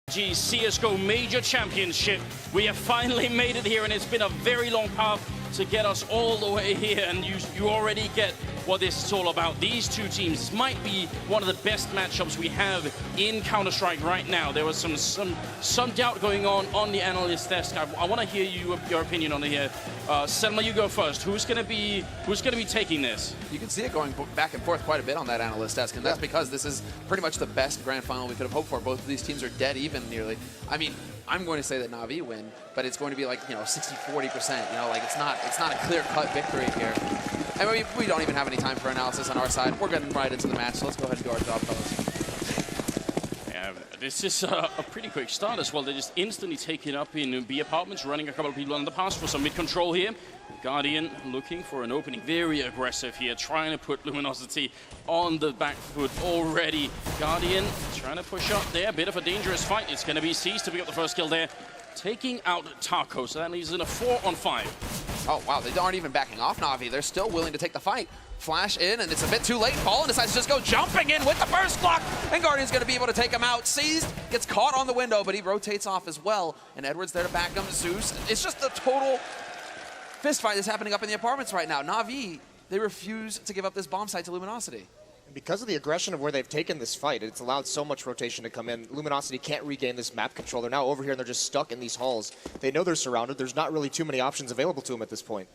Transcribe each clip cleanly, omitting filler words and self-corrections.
CSGO Major Championship. We have finally made it here, and it's been a very long path to get us all the way here, and you already get what this is all about. These two teams might be one of the best matchups we have in Counter-Strike right now. There was some doubt going on the analyst desk. I want to hear your opinion on it here. Selma, you go first. Who's going to be taking this? You can see it going back and forth quite a bit on that analyst desk, and that's because this is pretty much the best grand final we could have hoped for. Both of these teams are dead even nearly. I mean, I'm going to say that NaVi win, but it's going to be like, 60-40%. Like it's not a clear-cut victory here. And we don't even have any time for analysis on our side. We're getting right into the match, so let's go ahead and do our job, fellas. Yeah, this is a pretty quick start as well. They're just instantly taken up in B apartments, running a couple of people on the pass for some mid-control here. Guardian looking for an opening, very aggressive here, trying to put Luminosity on the back foot already. Guardian trying to push up there, a bit of a dangerous fight. It's going to be Seized to pick up the first kill there, taking out Taco, so that leaves in a 4-on-5. Oh, wow, they aren't even backing off NaVi. They're still willing to take the fight. Flash in, and it's a bit too late. Fallen decides to just go jumping in with the first block, and Guardian's going to be able to take him out. Seized, gets caught on the window, but he rotates off as well, and Edward's there to back him. Zeus, it's just a total fist fight that's happening up in the apartments right now. NaVi, they refuse to give up this bomb site to Luminosity. Because of the aggression of where they've taken this fight, it's allowed so much rotation to come in. Luminosity can't regain this map control. They're now over here and they're just stuck in these halls. They know they're surrounded. There's not really too many options available to them at this point.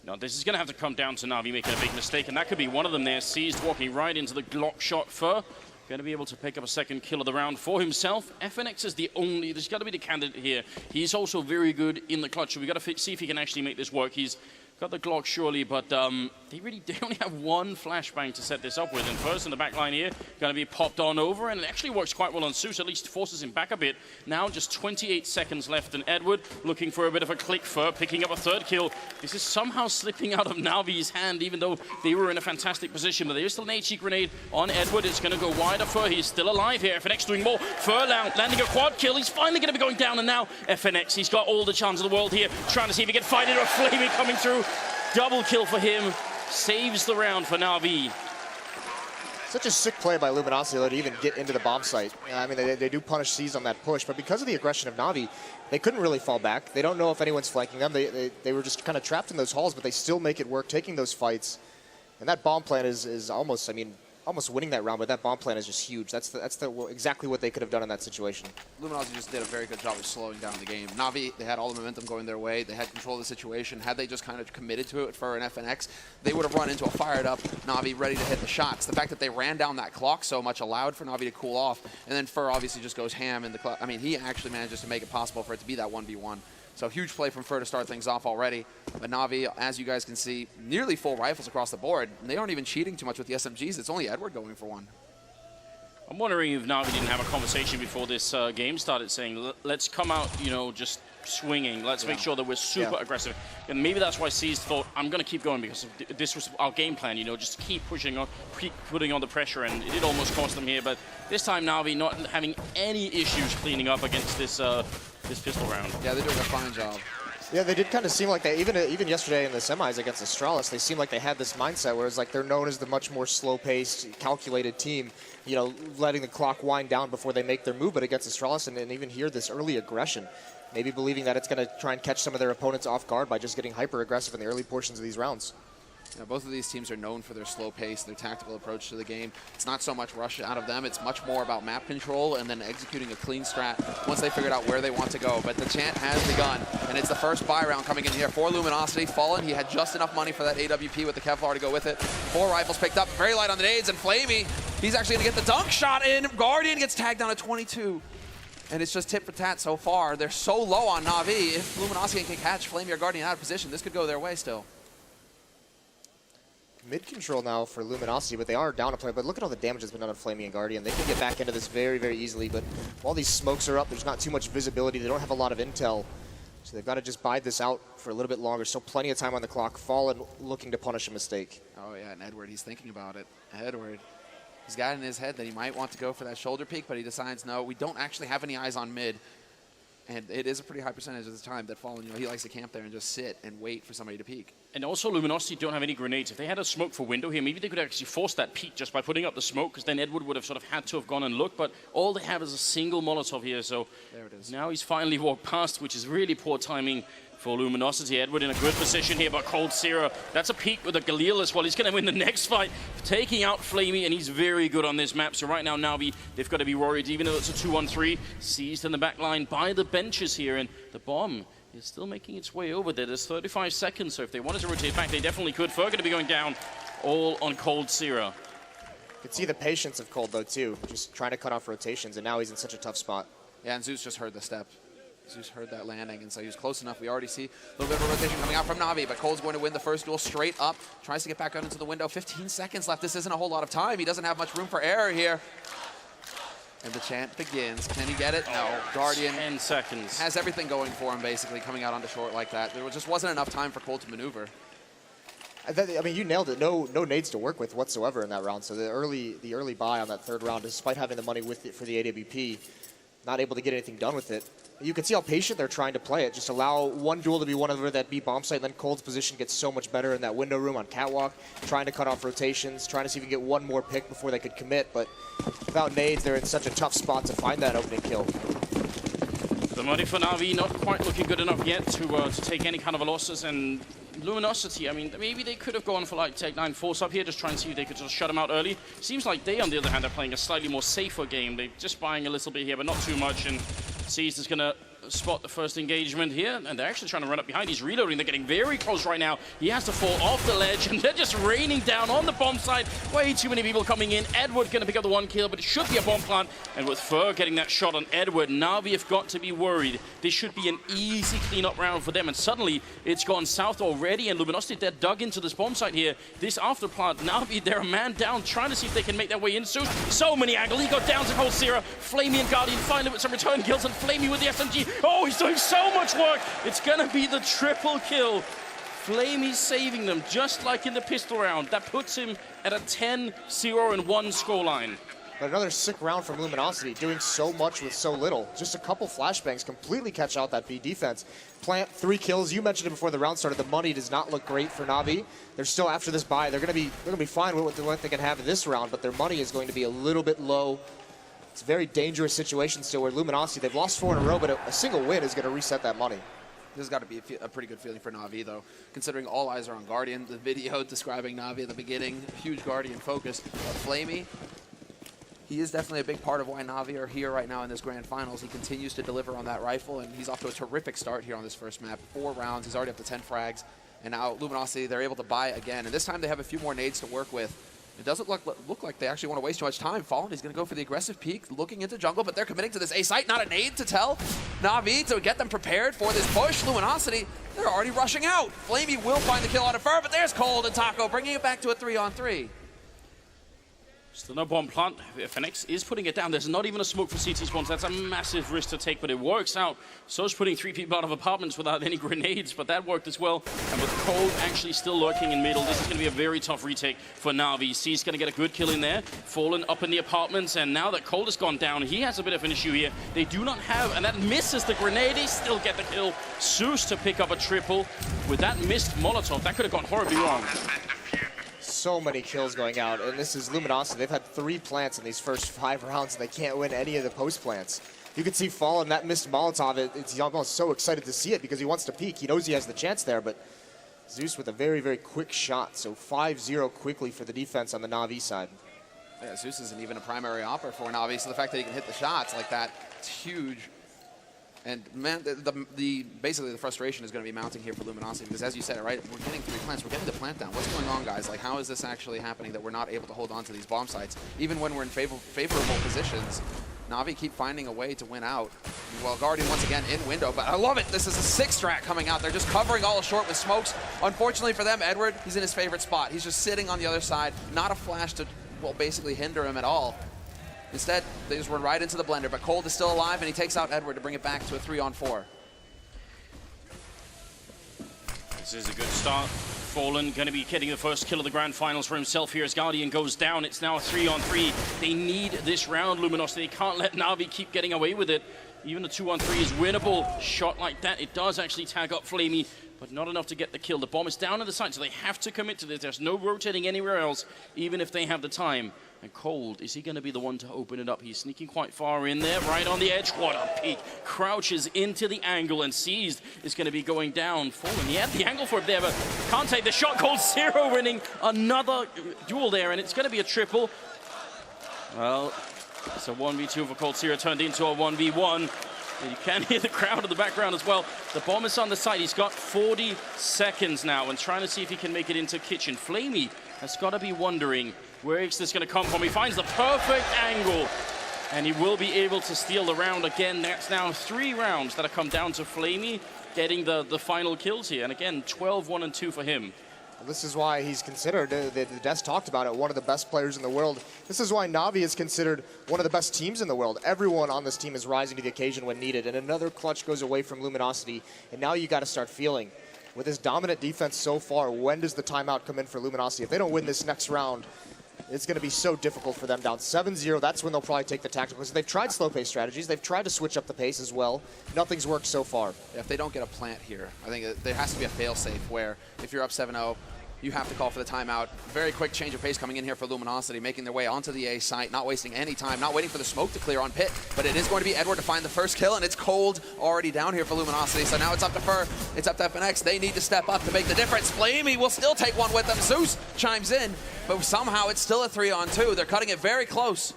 No, this is going to have to come down to NaVi making a big mistake, and that could be one of them there. Seized walking right into the Glock shot for. Going to be able to pick up a second kill of the round for himself. FNX is the only, there's got to be the candidate here. He's also very good in the clutch, so we've got to see if he can actually make this work. He's got the Glock surely, but they only have one flashbang to set this up with. And first in the back line here, going to be popped on over, and it actually works quite well on Zeus, at least forces him back a bit. Now just 28 seconds left, and Edward looking for a bit of a click for picking up a third kill. This is somehow slipping out of NaVi's hand, even though they were in a fantastic position. But there's still an HE grenade on Edward. It's going to go wider for. He's still alive here. FNX doing more. Fur landing a quad kill. He's finally going to be going down, and now FNX, he's got all the chance of the world here, trying to see if he can fight it, or Flamey coming through. Double kill for him, saves the round for NaVi. Such a sick play by Luminosity to even get into the bomb site. I mean, they do punish Seized on that push, but because of the aggression of NaVi, they couldn't really fall back. They don't know if anyone's flanking them. They were just kind of trapped in those halls, but they still make it work, taking those fights. And that bomb plan is almost, almost winning that round, but that bomb plan is just huge. That's exactly what they could have done in that situation. Luminosity just did a very good job of slowing down the game. NaVi, they had all the momentum going their way. They had control of the situation. Had they just kind of committed to it for an FNX, they would have run into a fired up NaVi ready to hit the shots. The fact that they ran down that clock so much allowed for NaVi to cool off, and then Fur obviously just goes ham in the clock. I mean, he actually manages to make it possible for it to be that 1v1. So huge play from Fur to start things off already. But NaVi, as you guys can see, nearly full rifles across the board. They aren't even cheating too much with the SMGs. It's only Edward going for one. I'm wondering if NaVi didn't have a conversation before this game started saying, let's come out, just swinging. Let's make sure that we're super aggressive. And maybe that's why Seized thought, I'm going to keep going because this was our game plan, just to keep pushing on, putting on the pressure. And it did almost cost them here. But this time NaVi not having any issues cleaning up against this this pistol round. Yeah, they're doing a fine job. Yeah, they did kind of seem like they, even yesterday in the semis against Astralis, they seemed like they had this mindset where it's like they're known as the much more slow-paced, calculated team, letting the clock wind down before they make their move. But against Astralis, and even here, this early aggression, maybe believing that it's going to try and catch some of their opponents off guard by just getting hyper-aggressive in the early portions of these rounds. Both of these teams are known for their slow pace, their tactical approach to the game. It's not so much rush out of them. It's much more about map control and then executing a clean strat once they figured out where they want to go. But the chant has begun, and it's the first buy round coming in here for Luminosity. Fallen, he had just enough money for that AWP with the Kevlar to go with it. 4 rifles picked up, very light on the nades, and Flamey, he's actually going to get the dunk shot in. Guardian gets tagged down at 22. And it's just tit for tat so far. They're so low on NaVi. If Luminosity can catch Flamey or Guardian out of position, this could go their way still. Mid-control now for Luminosity, but they are down a player. But look at all the damage that's been done on Flamey and Guardian. They can get back into this very, very easily, but while these smokes are up, there's not too much visibility. They don't have a lot of intel, so they've got to just bide this out for a little bit longer. Still plenty of time on the clock. Fallen looking to punish a mistake. Oh, yeah, and Edward, he's thinking about it. Edward, he's got in his head that he might want to go for that shoulder peek, but he decides, no, we don't actually have any eyes on mid. And it is a pretty high percentage of the time that Fallen, he likes to camp there and just sit and wait for somebody to peek. And also, Luminosity don't have any grenades. If they had a smoke for window here, maybe they could actually force that peek just by putting up the smoke, because then Edward would have sort of had to have gone and looked. But all they have is a single Molotov here, so there it is. Now he's finally walked past, which is really poor timing for Luminosity. Edward in a good position here, but coldzera, that's a peek with a Galil as well. He's going to win the next fight, taking out Flamey, and he's very good on this map. So right now, NaVi, they've got to be worried, even though it's a 2-on-3, seized in the back line by the benches here, and the bomb is still making its way over there. There's 35 seconds, so if they wanted to rotate back, they definitely could. Fer going to be going down, all on coldzera. You can see the patience of Cold, though, too, just trying to cut off rotations, and now he's in such a tough spot. Yeah, and Zeus just heard the step. Zeus heard that landing, and so he was close enough. We already see a little bit of a rotation coming out from NaVi, but Cole's going to win the first duel straight up. Tries to get back out into the window. 15 seconds left. This isn't a whole lot of time. He doesn't have much room for error here. And the chant begins. Can he get it? No. Guardian 10 seconds. has everything going for him, basically, coming out onto short like that. There just wasn't enough time for Cole to maneuver. I mean, you nailed it. No nades to work with whatsoever in that round. So the early buy on that third round, despite having the money with it for the AWP, not able to get anything done with it. You can see how patient they're trying to play it. Just allow one duel to be one over that B bomb site, and then Cold's position gets so much better in that window room on Catwalk, trying to cut off rotations, trying to see if we can get one more pick before they could commit. But without nades, they're in such a tough spot to find that opening kill. The money for NaVi not quite looking good enough yet to take any kind of losses, and Luminosity, I mean, maybe they could have gone for like Take 9 force up here, just try and see if they could just shut them out early. Seems like they, on the other hand, are playing a slightly more safer game. They're just buying a little bit here, but not too much, and Seized is gonna spot the first engagement here, and they're actually trying to run up behind. He's reloading. They're getting very close right now. He has to fall off the ledge, and they're just raining down on the bomb site. Way too many people coming in. Edward going to pick up the one kill, but it should be a bomb plant. And with Fer getting that shot on Edward, NaVi have got to be worried. This should be an easy cleanup round for them, and suddenly it's gone south already, and Luminosity, they're dug into this bomb site here. This after plant, NaVi, they're a man down, trying to see if they can make their way in. So many angles. He got down to coldzera. Flamey and Guardian finally with some return kills, and Flamey with the SMG. Oh, he's doing so much work. It's gonna be the triple kill. Flamey saving them, just like in the pistol round. That puts him at a 10-0-1 scoreline. But another sick round from Luminosity, doing so much with so little. Just a couple flashbangs completely catch out that B defense. Plant 3 kills. You mentioned it before the round started. The money does not look great for NaVi. They're still after this buy. They're gonna be fine with what they can have in this round, but their money is going to be a little bit low. It's a very dangerous situation still where Luminosity, they've lost 4 in a row, but a single win is going to reset that money. This has got to be a pretty good feeling for NaVi, though, considering all eyes are on Guardian. The video describing NaVi at the beginning, huge Guardian focus. Flamey, he is definitely a big part of why NaVi are here right now in this grand finals. He continues to deliver on that rifle, and he's off to a terrific start here on this first map. 4 rounds, he's already up to 10 frags, and now Luminosity, they're able to buy again, and this time they have a few more nades to work with. It doesn't look like they actually want to waste too much time. Fallen, he's going to go for the aggressive peek, looking into jungle, but they're committing to this A site. Not a nade to tell NaVi to get them prepared for this push. Luminosity, they're already rushing out. Flamey will find the kill on a Fer, but there's Cold and Taco, bringing it back to a 3-on-3. Still no bomb plant. FNX is putting it down. There's not even a smoke for CT spawns. That's a massive risk to take, but it works out. So's putting 3 people out of apartments without any grenades, but that worked as well. And with Cold actually still lurking in middle, this is going to be a very tough retake for NaVi. C's going to get a good kill in there. Fallen up in the apartments, and now that Cold has gone down, he has a bit of an issue here. They do not have, and that misses the grenade. They still get the kill. Zeus to pick up a triple. With that missed Molotov, that could have gone horribly wrong. So many kills going out, and this is Luminosity. They've had 3 plants in these first 5 rounds, and they can't win any of the post plants. You can see Fallen, that missed Molotov, he's almost so excited to see it because he wants to peek. He knows he has the chance there, but Zeus with a very, very quick shot. So 5-0 quickly for the defense on the NaVi side. Yeah, Zeus isn't even a primary opera for NaVi, so the fact that he can hit the shots like that, it's huge. And man, basically the frustration is going to be mounting here for Luminosity because, as you said, right, we're getting 3 plants, we're getting the plant down. What's going on, guys? Like, how is this actually happening that we're not able to hold on to these bomb sites, even when we're in favorable positions? NaVi keep finding a way to win out. Well, Guardian once again in window, but I love it. This is a 6-strat coming out. They're just covering all short with smokes. Unfortunately for them, Edward, he's in his favorite spot. He's just sitting on the other side, not a flash to, well, basically hinder him at all. Instead, they just run right into the blender, but Cold is still alive, and he takes out Edward to bring it back to a 3-on-4. This is a good start. Fallen going to be getting the first kill of the grand finals for himself here as Guardian goes down. It's now a 3-on-3. They need this round, Luminosity. They can't let NaVi keep getting away with it. Even the 2-on-3 is winnable. Shot like that, it does actually tag up Flamey, but not enough to get the kill. The bomb is down in the site, so they have to commit to this. There's no rotating anywhere else, even if they have the time. And Cold, is he going to be the one to open it up? He's sneaking quite far in there, right on the edge. What a peek. Crouches into the angle, and Seized is going to be going down. Fallen, he had the angle for it there, but can't take the shot. Cold-Zero winning another duel there, and it's going to be a triple. Well, it's a 1v2 for Cold-Zero turned into a 1v1. And you can hear the crowd in the background as well. The bomb is on the side. He's got 40 seconds now and trying to see if he can make it into kitchen. Flamey has got to be wondering where is this going to come from. He finds the perfect angle, and he will be able to steal the round again. That's now 3 rounds that have come down to Flamey getting the final kills here. And again, 12-1 and 2 for him. This is why he's considered, the desk talked about it, one of the best players in the world. This is why NaVi is considered one of the best teams in the world. Everyone on this team is rising to the occasion when needed, and another clutch goes away from Luminosity, and now you got to start feeling. With his dominant defense so far, when does the timeout come in for Luminosity? If they don't win this next round, it's going to be so difficult for them. Down 7-0, that's when they'll probably take the tactical. So they've tried slow pace strategies. They've tried to switch up the pace as well. Nothing's worked so far. If they don't get a plant here, I think there has to be a fail-safe where if you're up 7-0, you have to call for the timeout. Very quick change of pace coming in here for Luminosity, making their way onto the A site, not wasting any time, not waiting for the smoke to clear on pit, but it is going to be Edward to find the first kill, and it's Cold already down here for Luminosity. So now it's up to Fur, it's up to FNX. They need to step up to make the difference. Flamey will still take one with them. Zeus chimes in, but somehow it's still a 3-on-2. They're cutting it very close.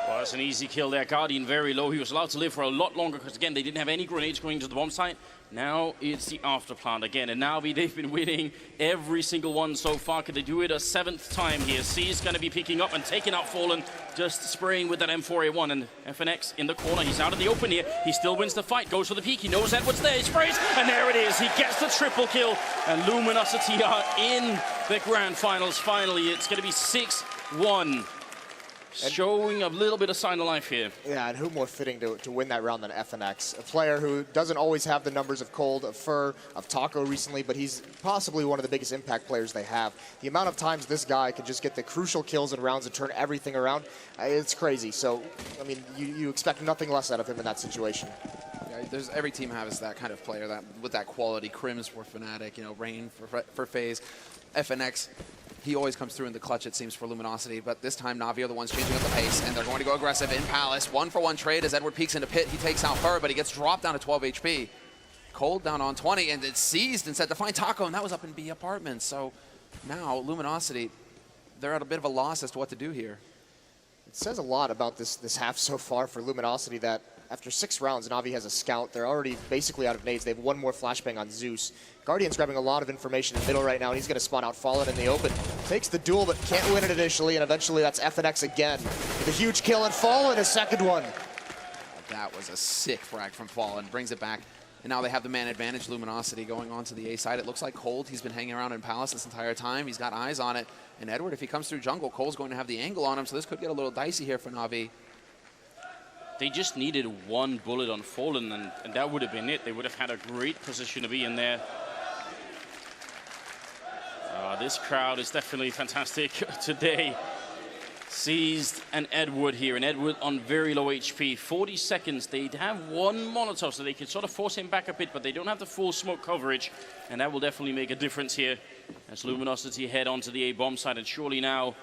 Well, that's an easy kill there. Guardian very low. He was allowed to live for a lot longer because, again, they didn't have any grenades going to the bomb site. Now it's the afterplant again, and NaVi, they've been winning every single one so far. Could they do it a 7th time here? C is going to be picking up and taking out Fallen, just spraying with that M4A1, and FNX in the corner. He's out in the open here. He still wins the fight, goes for the peek. He knows Edward's there. He sprays, and there it is. He gets the triple kill, and Luminosity are in the grand finals finally. It's going to be 6-1. Showing a little bit of sign of life here. Yeah, and who more fitting to win that round than FNX? A player who doesn't always have the numbers of Cold, of Fur, of Taco recently, but he's possibly one of the biggest impact players they have. The amount of times this guy can just get the crucial kills in rounds and turn everything around, it's crazy. So, I mean, you expect nothing less out of him in that situation. Yeah, every team has that kind of player that with that quality. Crims for Fnatic, you know, Rain for FaZe, FNX. He always comes through in the clutch, it seems, for Luminosity, but this time Navi are the ones changing up the pace, and they're going to go aggressive in Palace. 1-for-1 trade as Edward peeks into pit. He takes out Fur, but he gets dropped down to 12 HP. Cold down on 20, and it's seized instead to find Taco, and that was up in B apartments. So now Luminosity, they're at a bit of a loss as to what to do here. It says a lot about this half so far for Luminosity that after 6 rounds, Navi has a scout. They're already basically out of nades. They have one more flashbang on Zeus. Guardian's grabbing a lot of information in the middle right now, and he's going to spawn out Fallen in the open. Takes the duel, but can't win it initially, and eventually that's FNX again. With a huge kill, and Fallen, a second one. That was a sick frag from Fallen. Brings it back. And now they have the man advantage. Luminosity going on to the A side. It looks like Cold, he's been hanging around in Palace this entire time. He's got eyes on it. And Edward, if he comes through jungle, Cole's going to have the angle on him, so this could get a little dicey here for Navi. They just needed one bullet on Fallen, and that would have been it. They would have had a great position to be in there. This crowd is definitely fantastic today. Seized and Edward here, and Edward on very low HP. 40 seconds. They'd have one Molotov, so they could sort of force him back a bit, but they don't have the full smoke coverage, and that will definitely make a difference here as Luminosity head onto the A bomb site. And surely now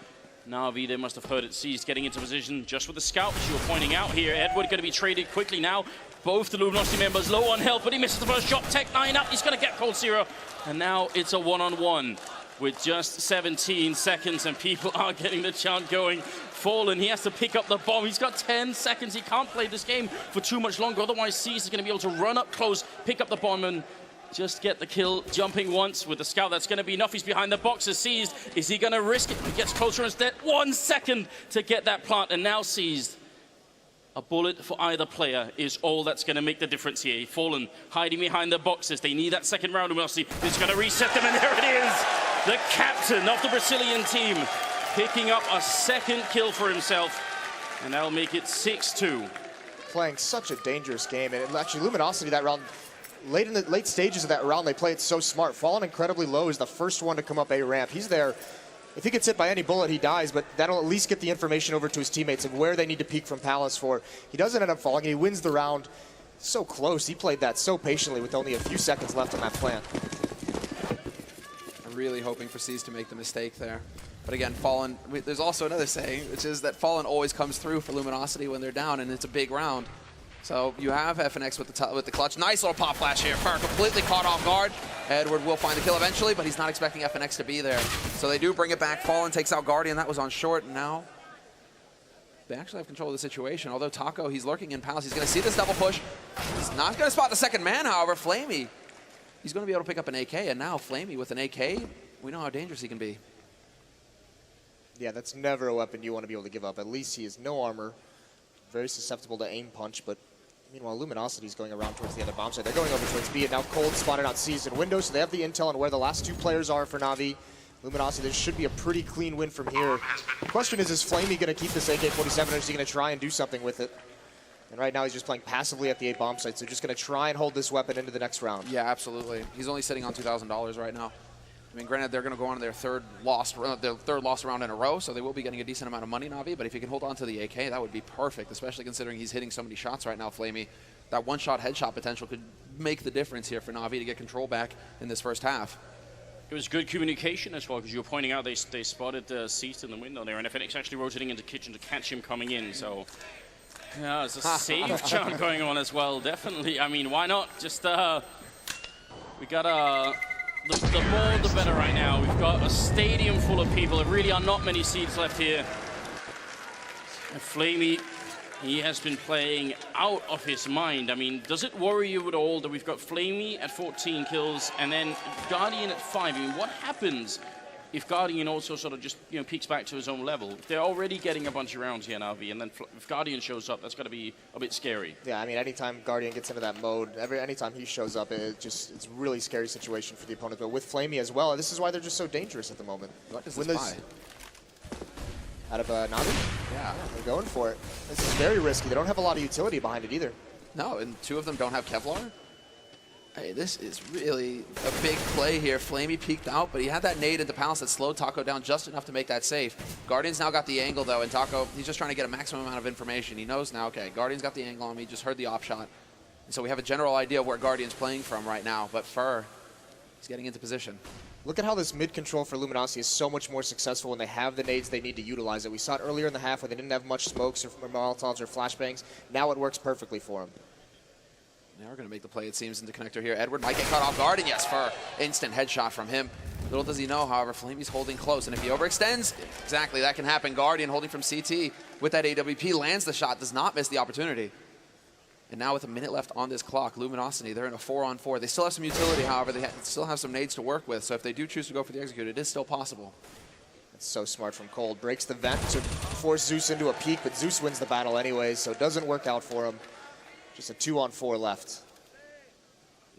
NaVi, they must have heard it. Seized getting into position just with the scout, as you were pointing out here. Edward going to be traded quickly now. Both the Luminosity members low on health, but he misses the first shot. Tech 9 up, he's going to get Cold-Zero. And now it's a one-on-one with just 17 seconds, and people are getting the chant going. Fallen, he has to pick up the bomb. He's got 10 seconds. He can't play this game for too much longer. Otherwise, Seized is going to be able to run up close, pick up the bomb, and just get the kill, jumping once with the scout. That's going to be enough. He's behind the boxes. Seized. Is he going to risk it? He gets closer instead. 1 second to get that plant, and now Seized. A bullet for either player is all that's going to make the difference here. Fallen hiding behind the boxes. They need that second round of mercy. It's going to reset them, and there it is. The captain of the Brazilian team picking up a second kill for himself, and that'll make it 6-2. Playing such a dangerous game, and actually Luminosity that round, late in the late stages of that round, they play it so smart. Fallen incredibly low is the first one to come up A ramp. He's there if he gets hit by any bullet, he dies, but that'll at least get the information over to his teammates of where they need to peek from Palace for. He doesn't end up falling, and he wins the round. So close. He played that so patiently with only a few seconds left on that plant. I'm really hoping for C's to make the mistake there. But again, Fallen, there's also another saying, which is that Fallen always comes through for Luminosity when they're down, and it's a big round. So you have FNX with the clutch. Nice little pop flash here. Fur completely caught off guard. Edward will find the kill eventually, but he's not expecting FNX to be there. So they do bring it back. Fallen takes out Guardian. That was on short, and now they actually have control of the situation. Although Taco, he's lurking in Palace. He's going to see this double push. He's not going to spot the second man, however. Flamey, he's going to be able to pick up an AK, and now Flamey with an AK, we know how dangerous he can be. Yeah, that's never a weapon you want to be able to give up. At least he has no armor. Very susceptible to aim punch, but meanwhile, Luminosity's going around towards the other bomb site. They're going over towards B, and now Cold spotted on C's and windows, so they have the intel on where the last two players are for NaVi. Luminosity, this should be a pretty clean win from here. The question is Flamey going to keep this AK-47, or is he going to try and do something with it? And right now he's just playing passively at the A bomb site, so just going to try and hold this weapon into the next round. Yeah, absolutely. He's only sitting on $2,000 right now. I mean, granted, they're going to go on to their third lost round in a row, so they will be getting a decent amount of money, NaVi. But if he can hold on to the AK, that would be perfect, especially considering he's hitting so many shots right now, Flamey. That one-shot headshot potential could make the difference here for NaVi to get control back in this first half. It was good communication as well, because you were pointing out they spotted the Cease in the window there, and FNX actually rotating into kitchen to catch him coming in. So yeah, there's a save chart going on as well, definitely. I mean, why not? Just we got the more the better right now. We've got a stadium full of people. There really are not many seats left here. And Flamey, he has been playing out of his mind. I mean, does it worry you at all that we've got Flamey at 14 kills and then Guardian at 5? I mean, what happens if Guardian also sort of just, you know, peaks back to his own level? If they're already getting a bunch of rounds here, NaVi, and then if Guardian shows up, that's got to be a bit scary. Yeah, I mean, anytime Guardian gets into that mode, anytime he shows up, it's a really scary situation for the opponent. But with Flamey as well, this is why they're just so dangerous at the moment. What does this buy? Out of NaVi? Yeah. They're going for it. This is very risky. They don't have a lot of utility behind it either. No, and two of them don't have Kevlar. Hey, this is really a big play here. Flamey peeked out, but he had that nade into Palace that slowed Taco down just enough to make that safe. Guardian's now got the angle, though, and Taco, he's just trying to get a maximum amount of information. He knows now, okay, Guardian's got the angle on me, just heard the op shot. And so we have a general idea of where Guardian's playing from right now, but Fur, he's getting into position. Look at how this mid control for Luminosity is so much more successful when they have the nades they need to utilize it. We saw it earlier in the half when they didn't have much smokes or Molotovs or flashbangs. Now it works perfectly for them. Now we're going to make the play, it seems, into connector here. Edward might get caught off guard, and yes, Fur, instant headshot from him. Little does he know, however, Flamey's holding close, and if he overextends, exactly, that can happen. Guardian holding from CT with that AWP, lands the shot, does not miss the opportunity. And now with a minute left on this clock, Luminosity, they're in a 4-on-4. They still have some utility, however, they still have some nades to work with, so if they do choose to go for the execute, it is still possible. That's so smart from Cold. Breaks the vent to force Zeus into a peek, but Zeus wins the battle anyways, so it doesn't work out for him. Just a 2-on-4 left.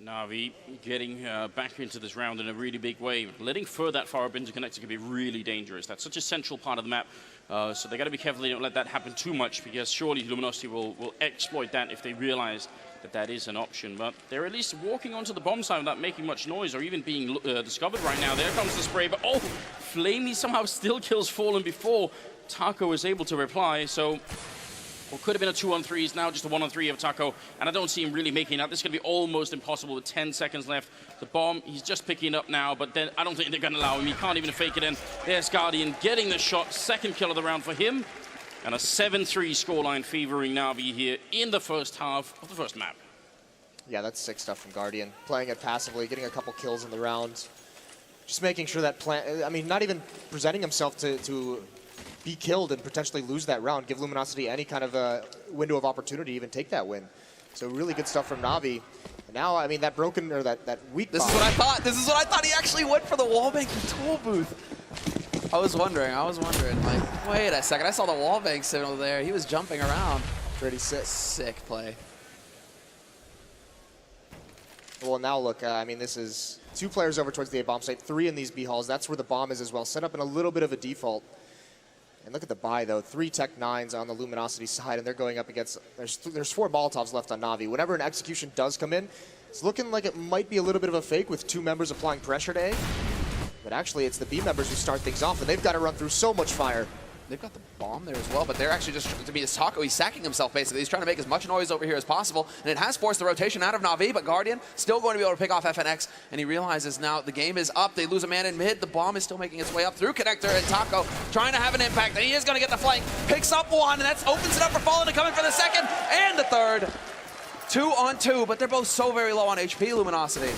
NaVi getting back into this round in a really big way. Letting Fur that far up into connector can be really dangerous. That's such a central part of the map. So they got to be careful they don't let that happen too much, because surely Luminosity will exploit that if they realize that that is an option. But they're at least walking onto the bomb side without making much noise or even being discovered right now. There comes the spray, but oh, Flamey somehow still kills Fallen before Taco is able to reply. So what could have been a 2-on-3 is now just a 1-on-3 of Taco, and I don't see him really making that. This is going to be almost impossible with 10 seconds left. The bomb, he's just picking it up now, but then I don't think they're going to allow him. He can't even fake it in. There's Guardian getting the shot, second kill of the round for him, and a 7-3 scoreline favoring NaVi here in the first half of the first map. Yeah, that's sick stuff from Guardian. Playing it passively, getting a couple kills in the round. Just making sure that I mean, not even presenting himself to be killed and potentially lose that round, give Luminosity any kind of a window of opportunity to even take that win. So really good stuff from NaVi. And now, I mean, that broken, or that weak This is what I thought. This is what I thought. He actually went for the wallbang tool booth. I was wondering, like, wait a second. I saw the wallbang signal there. He was jumping around. Pretty sick. Sick play. Well, now look, I mean, this is 2 players over towards the A bomb site, 3 in these B halls. That's where the bomb is as well. Set up in a little bit of a default. And look at the buy, though. 3 Tech 9s on the Luminosity side, and they're going up against... There's 4 Molotovs left on NaVi. Whenever an execution does come in, it's looking like it might be a little bit of a fake with 2 members applying pressure to A. But actually, it's the B members who start things off, and they've got to run through so much fire. They've got the bomb there as well, but they're actually just, to be Taco, he's sacking himself basically. He's trying to make as much noise over here as possible, and it has forced the rotation out of NaVi, but Guardian still going to be able to pick off FNX, and he realizes now the game is up. They lose a man in mid. The bomb is still making its way up through Connector, and Taco trying to have an impact, and he is going to get the flank. Picks up one, and that opens it up for Fallen to come in for the second and the third. 2 on 2, but they're both so very low on HP, Luminosity.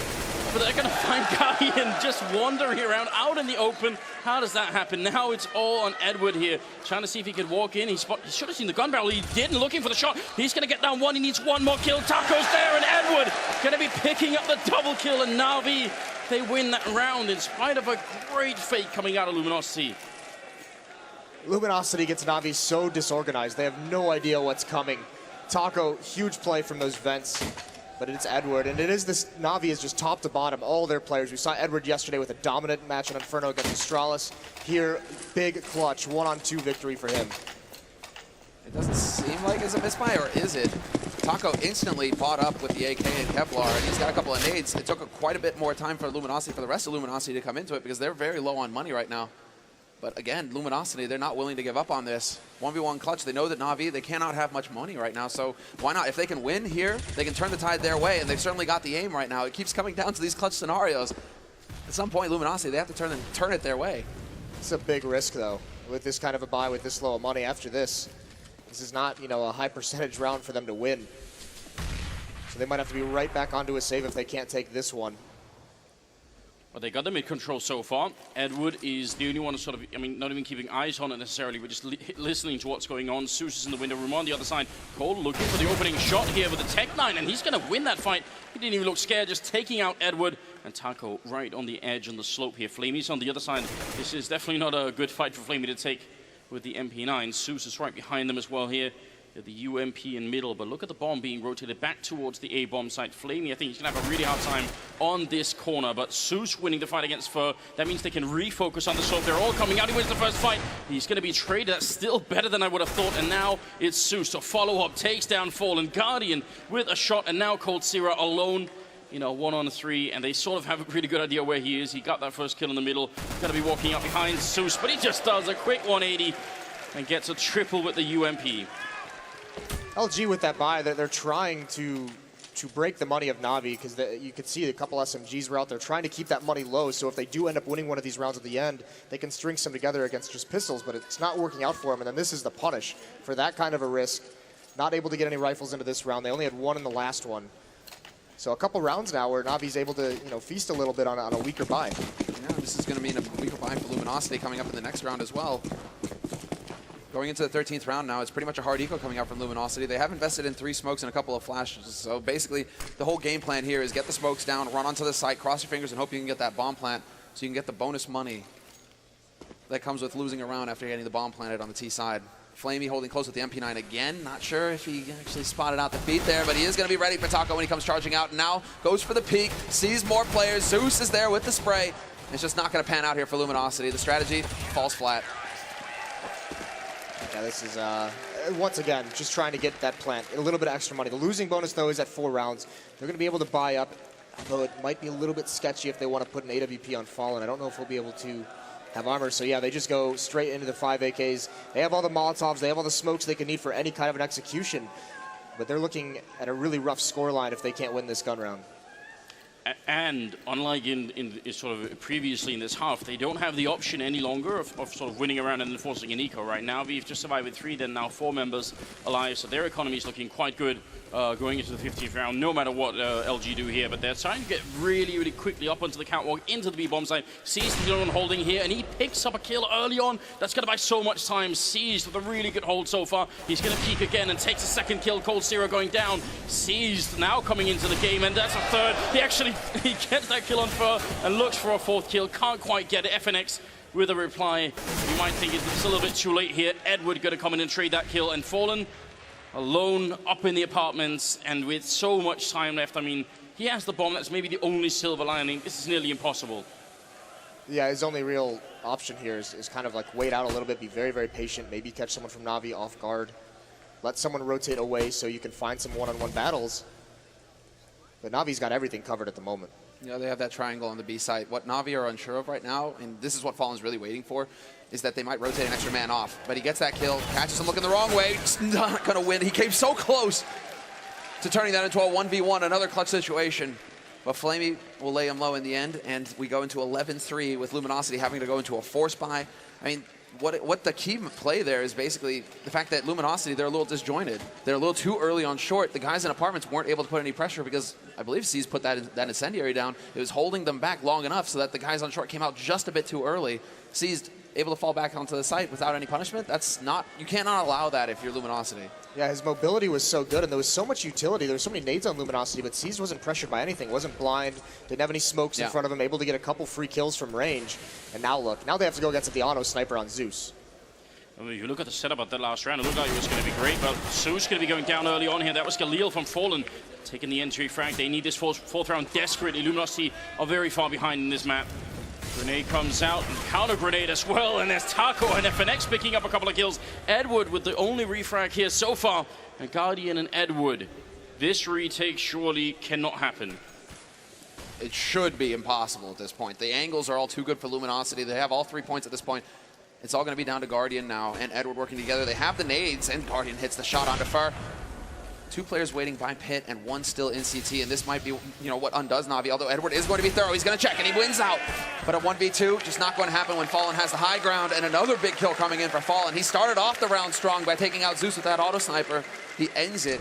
But they're going to find Guardian just wandering around out in the open. How does that happen? Now it's all on Edward here, trying to see if he could walk in. He should have seen the gun barrel. He didn't, looking for the shot. He's going to get down one. He needs one more kill. Taco's there, and Edward going to be picking up the double kill. And NaVi, they win that round in spite of a great fake coming out of Luminosity. Luminosity gets NaVi so disorganized. They have no idea what's coming. Taco, huge play from those vents. But it's Edward, and it is this, NaVi is just top to bottom, all their players. We saw Edward yesterday with a dominant match on Inferno against Astralis. Here, big clutch, 1-on-2 victory for him. It doesn't seem like it's a misbuy, or is it? Taco instantly bought up with the AK and Kevlar, and he's got a couple of nades. It took quite a bit more time for Luminosity, for the rest of Luminosity to come into it, because they're very low on money right now. But again, Luminosity, they're not willing to give up on this. 1v1 clutch, they know that NaVi, they cannot have much money right now, so why not? If they can win here, they can turn the tide their way, and they've certainly got the aim right now. It keeps coming down to these clutch scenarios. At some point, Luminosity, they have to turn it their way. It's a big risk, though, with this kind of a buy, with this low of money after this. This is not, a high percentage round for them to win. So they might have to be right back onto a save if they can't take this one. Well, they got the mid-control so far. Edward is the only one sort of, not even keeping eyes on it necessarily, but just listening to what's going on. Zeus is in the window room on the other side. Cole looking for the opening shot here with the Tech-9, and he's going to win that fight. He didn't even look scared, just taking out Edward. And Taco right on the edge on the slope here. Flamey's on the other side. This is definitely not a good fight for Flamey to take with the MP9. Zeus is right behind them as well here. The UMP in middle, but look at the bomb being rotated back towards the A-bomb site. Flamey, I think he's going to have a really hard time on this corner, but Zeus winning the fight against Fur, that means they can refocus on the slope. They're all coming out. He wins the first fight. He's going to be traded. That's still better than I would have thought, and now it's Zeus to follow up, takes down Fallen. Guardian with a shot, and now Cold Sierra alone, 1-on-3, and they sort of have a pretty good idea where he is. He got that first kill in the middle. Going to be walking up behind Zeus, but he just does a quick 180 and gets a triple with the UMP. LG with that buy, they're trying to break the money of NaVi, because you could see a couple SMGs were out there trying to keep that money low, so if they do end up winning one of these rounds at the end, they can string some together against just pistols, but it's not working out for them, and then this is the punish for that kind of a risk. Not able to get any rifles into this round. They only had one in the last one. So a couple rounds now where NaVi's able to feast a little bit on a weaker buy. Yeah, this is going to mean a weaker buy for Luminosity coming up in the next round as well. Going into the 13th round now, it's pretty much a hard eco coming out from Luminosity. They have invested in 3 smokes and a couple of flashes. So basically, the whole game plan here is get the smokes down, run onto the site, cross your fingers, and hope you can get that bomb plant so you can get the bonus money that comes with losing a round after getting the bomb planted on the T side. Flamey holding close with the MP9 again. Not sure if he actually spotted out the feet there, but he is going to be ready for Taco when he comes charging out. And now goes for the peek, sees more players. Zeus is there with the spray. It's just not going to pan out here for Luminosity. The strategy falls flat. Yeah, this is, once again, just trying to get that plant. A little bit of extra money. The losing bonus, though, is at 4 rounds. They're going to be able to buy up, although it might be a little bit sketchy if they want to put an AWP on Fallen. I don't know if we'll be able to have armor. So, yeah, they just go straight into the 5 AKs. They have all the Molotovs. They have all the smokes they can need for any kind of an execution. But they're looking at a really rough scoreline if they can't win this gun round. And unlike in sort of previously in this half, they don't have the option any longer of sort of winning around and enforcing an eco. Right now, we've just survived with 3, then now 4 members alive, so their economy is looking quite good going into the 15th round, no matter what LG do here. But they're trying to get really, really quickly up onto the catwalk, into the B-bomb site. Seized the one holding here, and he picks up a kill early on. That's going to buy so much time. Seized with a really good hold so far. He's going to peek again and takes a second kill. Cold Zero going down. Seized now coming into the game, and that's a third. He gets that kill on Fur and looks for a 4th kill. Can't quite get it. FNX with a reply. You might think it's a little bit too late here. Edward going to come in and trade that kill, and Fallen alone up in the apartments, and with so much time left. He has the bomb. That's maybe the only silver lining. This is nearly impossible. Yeah, his only real option here is kind of like wait out a little bit, be very, very patient, maybe catch someone from NaVi off guard, let someone rotate away so you can find some one-on-one battles. But NaVi's got everything covered at the moment. You know, they have that triangle on the B site. What NaVi are unsure of right now, and this is what Fallen's really waiting for, is that they might rotate an extra man off. But he gets that kill, catches him looking the wrong way, just not going to win. He came so close to turning that into a 1v1, another clutch situation. But Flamey will lay him low in the end, and we go into 11-3 with Luminosity having to go into a force buy. I mean, what the key play there is basically the fact that Luminosity, they're a little disjointed. They're a little too early on short. The guys in apartments weren't able to put any pressure because I believe C's put that incendiary down. It was holding them back long enough so that the guys on short came out just a bit too early. C's able to fall back onto the site without any punishment. That's not, you cannot allow that if you're Luminosity. Yeah, his mobility was so good, and there was so much utility. There were so many nades on Luminosity, but C's wasn't pressured by anything, wasn't blind, didn't have any smokes in front of him, able to get a couple free kills from range. And now look, now they have to go against the auto sniper on Zeus. I mean, if you look at the setup of that last round, it looked like it was going to be great, but Zeus going to be going down early on here. That was Galil from Fallen taking the entry frag. They need this fourth round desperately. Luminosity are very far behind in this map. Grenade comes out, and counter grenade as well, and there's Taco and FNX picking up a couple of kills. Edward with the only refrag here so far, and Guardian and Edward. This retake surely cannot happen. It should be impossible at this point. The angles are all too good for Luminosity. They have all 3 points at this point. It's all going to be down to Guardian now and Edward working together. They have the nades, and Guardian hits the shot onto Fur. 2 players waiting by pit and 1 still in CT, and this might be, you know, what undoes NaVi, although Edward is going to be thorough. He's going to check, and he wins out. But a 1v2, just not going to happen when Fallen has the high ground, and another big kill coming in for Fallen. He started off the round strong by taking out Zeus with that auto sniper. He ends it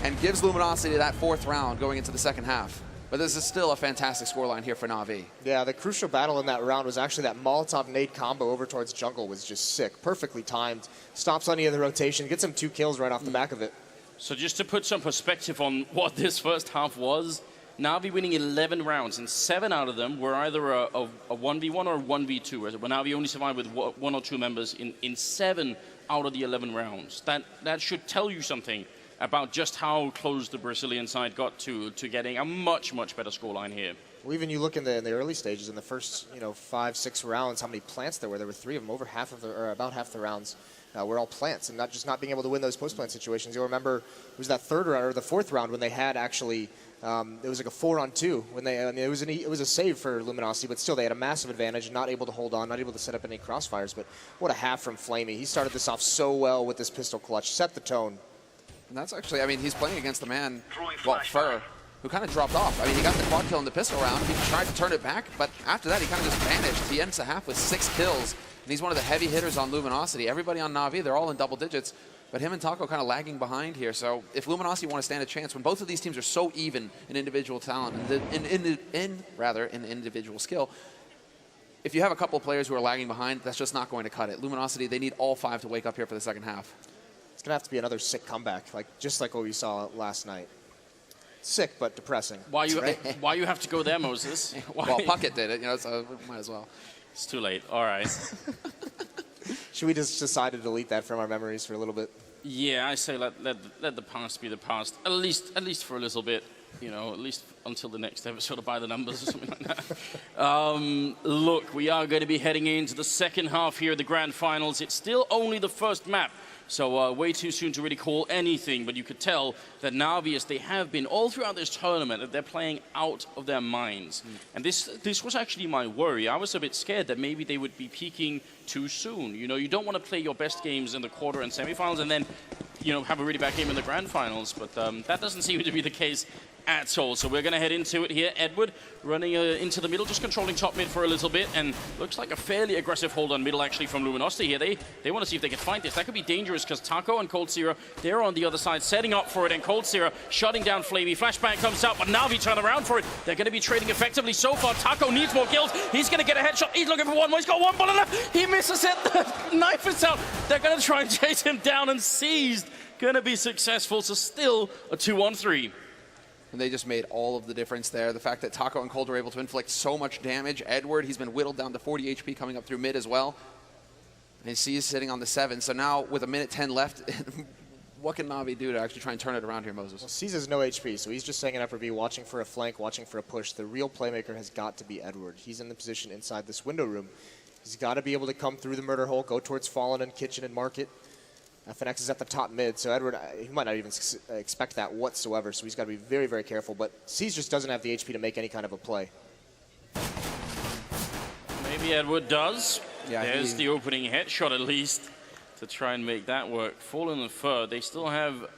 and gives Luminosity that 4th round going into the second half. But this is still a fantastic scoreline here for NaVi. Yeah, the crucial battle in that round was actually that Molotov nade combo over towards jungle was just sick. Perfectly timed. Stops any of the rotation, gets him 2 kills right off the back of it. So just to put some perspective on what this first half was, NaVi winning 11 rounds, and 7 out of them were either a 1v1 or a 1v2, where NaVi only survived with 1 or 2 members in 7 out of the 11 rounds. That should tell you something about just how close the Brazilian side got to getting a much, much better scoreline here. Well, even you look in the early stages, in the first 5-6 rounds, how many plants there were. There were 3 of them, over half of the, or about half the rounds were all plants, and not being able to win those post-plant situations. You'll remember it was that 3rd round or the 4th round when they had actually it was like a 4-on-2 when they it was a save for Luminosity, but still they had a massive advantage, not able to hold on, not able to set up any crossfires. But what a half from Flamey. He started this off so well with this pistol clutch, set the tone. And that's actually, I mean, he's playing against the man, well, Fur, who kind of dropped off. I mean, he got the quad kill in the pistol round. He tried to turn it back, but after that, he kind of just vanished. He ends the half with 6 kills, and he's one of the heavy hitters on Luminosity. Everybody on NaVi, they're all in double digits, but him and Taco kind of lagging behind here. So if Luminosity want to stand a chance, when both of these teams are so even in individual talent, in individual skill, if you have a couple of players who are lagging behind, that's just not going to cut it. Luminosity, they need all 5 to wake up here for the second half. It's going to have to be another sick comeback, just like what we saw last night. Sick, but depressing. Why you have to go there, Moses? Well, Puckett did it, so might as well. It's too late. All right. Should we just decide to delete that from our memories for a little bit? Yeah, I say let the past be the past. At least for a little bit. At least until the next episode of By the Numbers or something like that. Look, we are going to be heading into the second half here of the Grand Finals. It's still only the first map. So way too soon to really call anything, but you could tell that NaVi, as they have been all throughout this tournament, that they're playing out of their minds. And this was actually my worry. I was a bit scared that maybe they would be peaking too soon. You don't want to play your best games in the quarter and semifinals and then, have a really bad game in the Grand Finals. But that doesn't seem to be the case at all. So we're going to head into it here. Edward running into the middle, just controlling top mid for a little bit, and looks like a fairly aggressive hold on middle actually from Luminosity here. They want to see if they can fight this. That could be dangerous because Taco and Cold Zero, they're on the other side setting up for it, and Cold Zero shutting down Flamey. Flashbang comes out, but NaVi turn around for it. They're going to be trading effectively so far. Taco needs more kills. He's going to get a headshot. He's looking for one more. He's got 1 bullet left. He misses it. The knife is out. They're going to try and chase him down, and Seized going to be successful. So still a 2-on-3. And they just made all of the difference there. The fact that Taco and Cold are able to inflict so much damage. Edward, he's been whittled down to 40 HP coming up through mid as well. And he's sitting on the 7. So now with a minute 10 left, what can NaVi do to actually try and turn it around here, Moses? Well, C's has no HP, so he's just hanging up for B, watching for a flank, watching for a push. The real playmaker has got to be Edward. He's in the position inside this window room. He's got to be able to come through the murder hole, go towards Fallen and Kitchen and Market. FNX is at the top mid, so Edward, he might not even expect that whatsoever, so he's got to be very, very careful. But C's just doesn't have the HP to make any kind of a play. Maybe Edward does. Yeah, there's the opening headshot at least to try and make that work. Fallen and Fur, they still have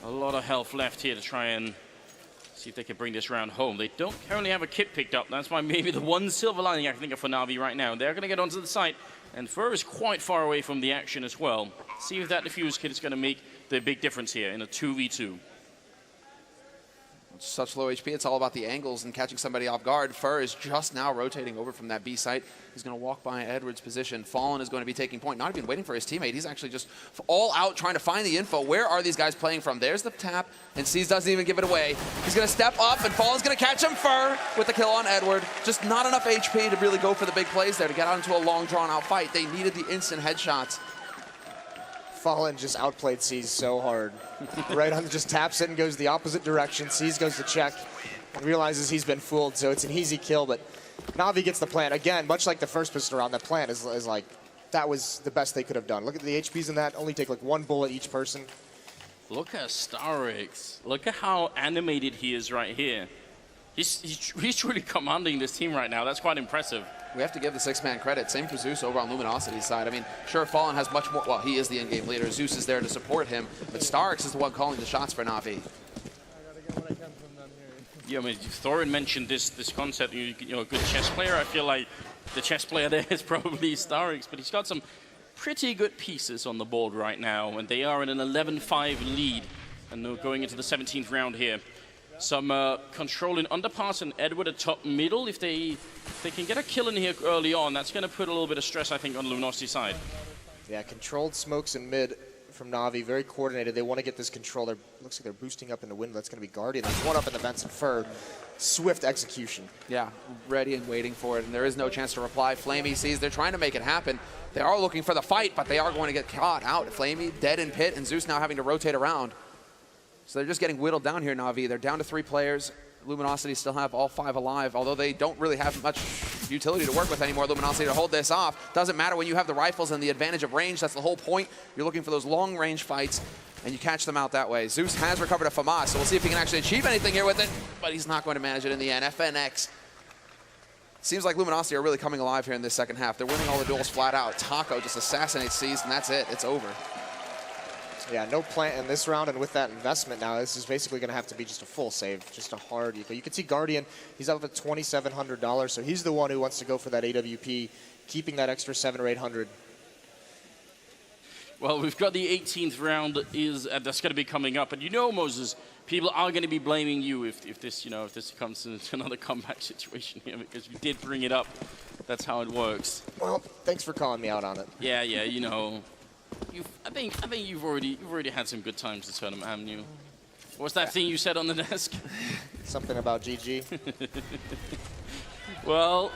a lot of health left here to try and see if they can bring this round home. They don't currently have a kit picked up. That's why maybe the one silver lining I can think of for NaVi right now. They're going to get onto the site, and Fur is quite far away from the action as well. See if that defuse kit is going to make the big difference here in a 2v2. Such low HP, it's all about the angles and catching somebody off guard. Fur is just now rotating over from that B site. He's going to walk by Edward's position. Fallen is going to be taking point, not even waiting for his teammate. He's actually just all out trying to find the info. Where are these guys playing from? There's the tap, and C's doesn't even give it away. He's going to step up, and Fallen's going to catch him. Fur with the kill on Edward. Just not enough HP to really go for the big plays there to get out into a long, drawn-out fight. They needed the instant headshots. Fallen just outplayed C's so hard. Right on, just taps it and goes the opposite direction. C's goes to check and realizes he's been fooled, so it's an easy kill. But NaVi gets the plant. Again, much like the first pistol round, that plant is like, that was the best they could have done. Look at the HPs in that, only take like one bullet each person. Look at Starix. Look at how animated he is right here. He's truly commanding this team right now. That's quite impressive. We have to give the six-man credit. Same for Zeus over on Luminosity's side. I mean, sure, Fallen has much more. Well, he is the in-game leader. Zeus is there to support him, but Starix is the one calling the shots for NaVi. Yeah, I mean, Thorin mentioned this concept. You know, a good chess player. I feel like the chess player there is probably Starix, but he's got some pretty good pieces on the board right now, and they are in an 11-5 lead, and they're going into the 17th round here. Some control in underpass and Edward at top middle. If they can get a kill in here early on, that's going to put a little bit of stress, I think, on Luminosity's side. Yeah, controlled smokes in mid from NaVi, very coordinated. They want to get this control. Looks like they're boosting up in the wind. That's going to be Guardian. There's one up in the vents and Fur. Swift execution. Yeah, ready and waiting for it, and there is no chance to reply. Flamey sees they're trying to make it happen. They are looking for the fight, but they are going to get caught out. Flamey dead in pit, and Zeus now having to rotate around. So they're just getting whittled down here, NaVi. They're down to 3 players. Luminosity still have all 5 alive, although they don't really have much utility to work with anymore. Luminosity to hold this off. Doesn't matter when you have the rifles and the advantage of range. That's the whole point. You're looking for those long-range fights, and you catch them out that way. Zeus has recovered a FAMAS, so we'll see if he can actually achieve anything here with it, but he's not going to manage it in the end. FNX. Seems like Luminosity are really coming alive here in this second half. They're winning all the duels flat out. Taco just assassinates C's, and that's it. It's over. Yeah, no plant in this round, and with that investment now, this is basically going to have to be just a full save, just a hard eco. You can see Guardian, he's up at $2,700, so he's the one who wants to go for that AWP, keeping that extra 700 or 800. Well, we've got the 18th round that's going to be coming up, and you know, Moses, people are going to be blaming you if this comes into another comeback situation here, because you did bring it up. That's how it works. Well, thanks for calling me out on it. Yeah, you know. I think you've already had some good times this tournament, haven't you? What's that thing you said on the desk? Something about GG. Well,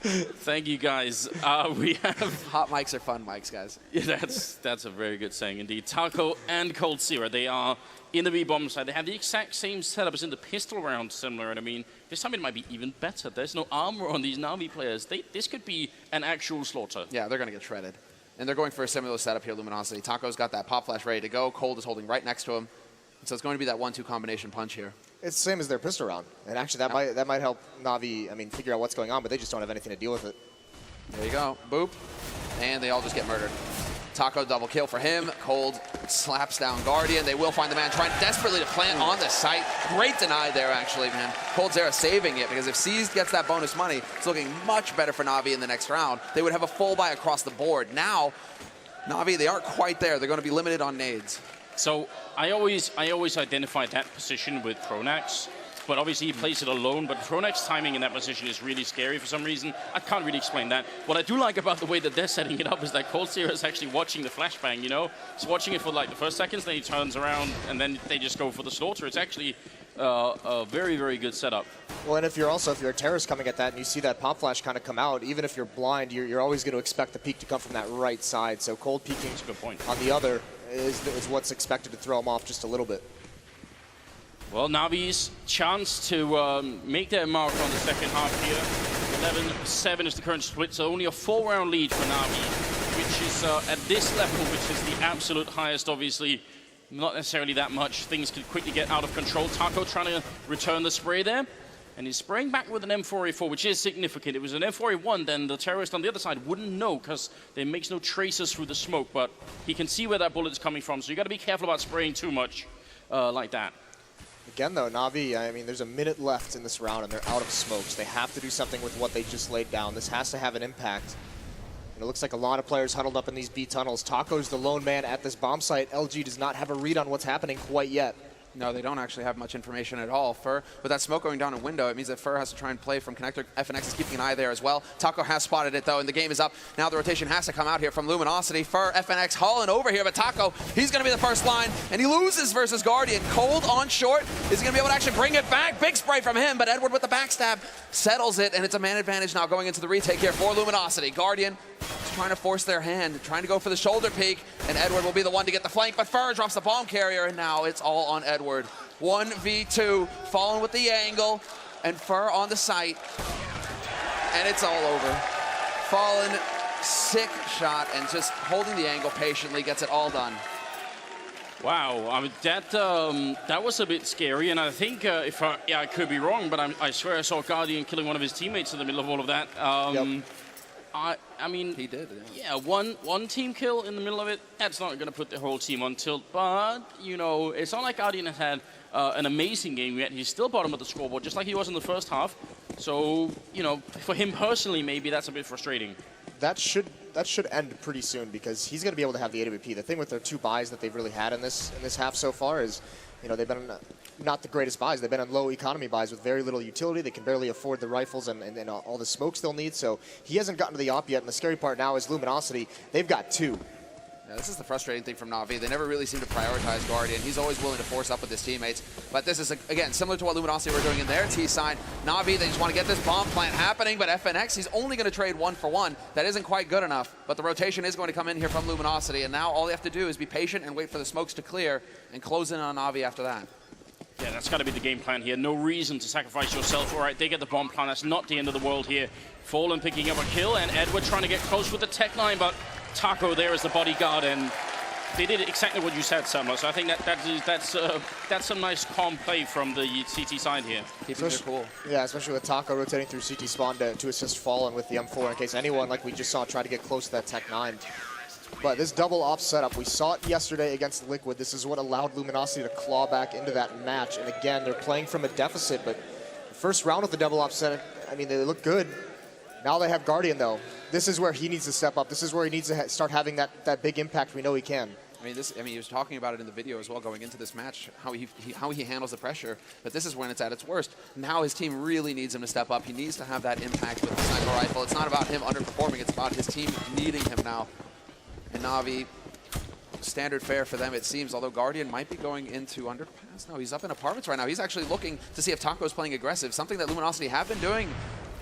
thank you guys. We have hot mics are fun mics, guys. Yeah, that's a very good saying indeed. Taco and Cold Sierra, they are in the B-bomb side. They have the exact same setup as in the pistol round, similar, and I mean, this time it might be even better. There's no armor on these NaVi players. This could be an actual slaughter. Yeah, they're going to get shredded. And they're going for a similar setup here, Luminosity. Taco's got that pop flash ready to go. Cold is holding right next to him. So it's going to be that 1-2 combination punch here. It's the same as their pistol round. And actually, that might help NaVi, I mean, figure out what's going on, but they just don't have anything to deal with it. There you go. Boop. And they all just get murdered. Taco double kill for him. Cold slaps down Guardian. They will find the man trying desperately to plant on the site. Great deny there, actually, man. Cold Zera saving it, because if C's gets that bonus money, it's looking much better for NaVi in the next round. They would have a full buy across the board. Now, NaVi, they aren't quite there. They're going to be limited on nades. So I always identify that position with Pronax, but obviously he plays it alone. But Pronax's timing in that position is really scary for some reason. I can't really explain that. What I do like about the way that they're setting it up is that Cold Sierra is actually watching the flashbang, you know? He's watching it for like the first seconds, then he turns around, and then they just go for the slaughter. It's actually a very, very good setup. Well, and if you're a terrorist coming at that and you see that pop flash kind of come out, even if you're blind, you're always going to expect the peek to come from that right side. So Cold peeking on the other is what's expected to throw him off just a little bit. Well, NaVi's chance to make their mark on the second half here. 11-7 is the current split, so only a 4-round lead for NaVi, which is at this level, which is the absolute highest, obviously. Not necessarily that much. Things could quickly get out of control. Taco trying to return the spray there. And he's spraying back with an M4A4, which is significant. If it was an M4A1, then the terrorist on the other side wouldn't know because there makes no traces through the smoke. But he can see where that bullet is coming from, so you got to be careful about spraying too much like that. Again, though, NaVi, I mean, there's a minute left in this round, and they're out of smokes. They have to do something with what they just laid down. This has to have an impact. And it looks like a lot of players huddled up in these B tunnels. Taco's the lone man at this bomb site. LG does not have a read on what's happening quite yet. No, they don't actually have much information at all. Fur, with that smoke going down in window, it means that Fur has to try and play from connector. FNX is keeping an eye there as well. Taco has spotted it, though, and the game is up. Now the rotation has to come out here from Luminosity. Fur, FNX hauling over here, but Taco, he's going to be the first line, and he loses versus Guardian. Cold on short. Is he going to be able to actually bring it back? Big spray from him, but Edward with the backstab settles it, and it's a man advantage now going into the retake here for Luminosity. Guardian is trying to force their hand, trying to go for the shoulder peek, and Edward will be the one to get the flank, but Fur drops the bomb carrier, and now it's all on Edward. 1v2, Fallen with the angle, and Fur on the site, and it's all over. Fallen, sick shot, and just holding the angle patiently, gets it all done. Wow, I mean, that was a bit scary, and I think, I could be wrong, but I swear I saw Guardian killing one of his teammates in the middle of all of that. Yep. I mean, he did. Yeah, one team kill in the middle of it, that's not going to put the whole team on tilt. But, you know, it's not like Guardian had an amazing game yet. He's still bottom of the scoreboard, just like he was in the first half. So, you know, for him personally, maybe that's a bit frustrating. That should end pretty soon because he's going to be able to have the AWP. The thing with their 2 buys that they've really had in this half so far is, you know, they've been not the greatest buys. They've been on low economy buys with very little utility. They can barely afford the rifles and all the smokes they'll need. So he hasn't gotten to the op yet. And the scary part now is Luminosity. They've got 2. Yeah, this is the frustrating thing from NaVi. They never really seem to prioritize Guardian. He's always willing to force up with his teammates. But this is, again, similar to what Luminosity were doing in their T side. NaVi, they just want to get this bomb plant happening, but FNX, he's only going to trade 1 for 1. That isn't quite good enough, but the rotation is going to come in here from Luminosity, and now all they have to do is be patient and wait for the smokes to clear and close in on NaVi after that. Yeah, that's got to be the game plan here. No reason to sacrifice yourself. All right, they get the bomb plan. That's not the end of the world here. Fallen picking up a kill, and Edward trying to get close with the tech line, but Taco there as the bodyguard, and they did exactly what you said, Summer. So I think that's some nice calm play from the CT side here. Keeping it cool. Yeah, especially with Taco rotating through CT spawn to assist Fallen with the M4 in case anyone, like we just saw, try to get close to that Tech 9. But this double op setup, we saw it yesterday against Liquid. This is what allowed Luminosity to claw back into that match. And again, they're playing from a deficit, but the first round with the double op setup, I mean, they look good. Now they have Guardian, though. This is where he needs to step up. This is where he needs to start having that big impact we know he can. I mean, he was talking about it in the video as well going into this match, how he handles the pressure, but this is when it's at its worst. Now his team really needs him to step up. He needs to have that impact with the sniper rifle. It's not about him underperforming, it's about his team needing him now. And NaVi, standard fare for them, it seems, although Guardian might be going into underpass. No, he's up in apartments right now. He's actually looking to see if Taco's playing aggressive, something that Luminosity have been doing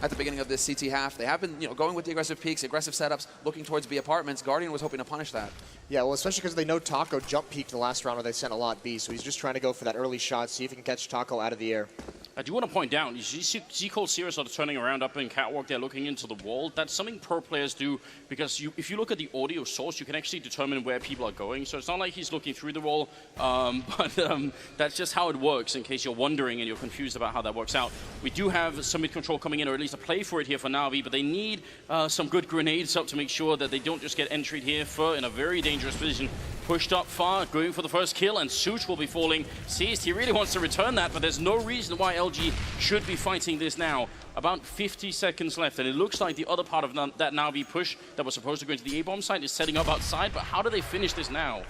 at the beginning of this CT half. They have been, you know, going with the aggressive peaks, aggressive setups, looking towards B apartments. Guardian was hoping to punish that. Yeah, well, especially because they know Taco jump peaked the last round where they sent a lot B, so he's just trying to go for that early shot, see if he can catch Taco out of the air. I do want to point out, you see Cold Sierra sort of turning around up in Catwalk there, looking into the wall. That's something pro players do, because if you look at the audio source, you can actually determine where people are going. So it's not like he's looking through the wall, but that's just how it works, in case you're wondering and you're confused about how that works out. We do have some mid-control coming in, or at least a play for it here for NaVi, but they need some good grenades up to make sure that they don't just get entried here. Fur in a very dangerous position, pushed up far, going for the first kill, and Such will be falling. Seized, he really wants to return that, but there's no reason why LG should be fighting this now. About 50 seconds left, and it looks like the other part of that NaVi push that was supposed to go into the A-bomb site is setting up outside, but how do they finish this now?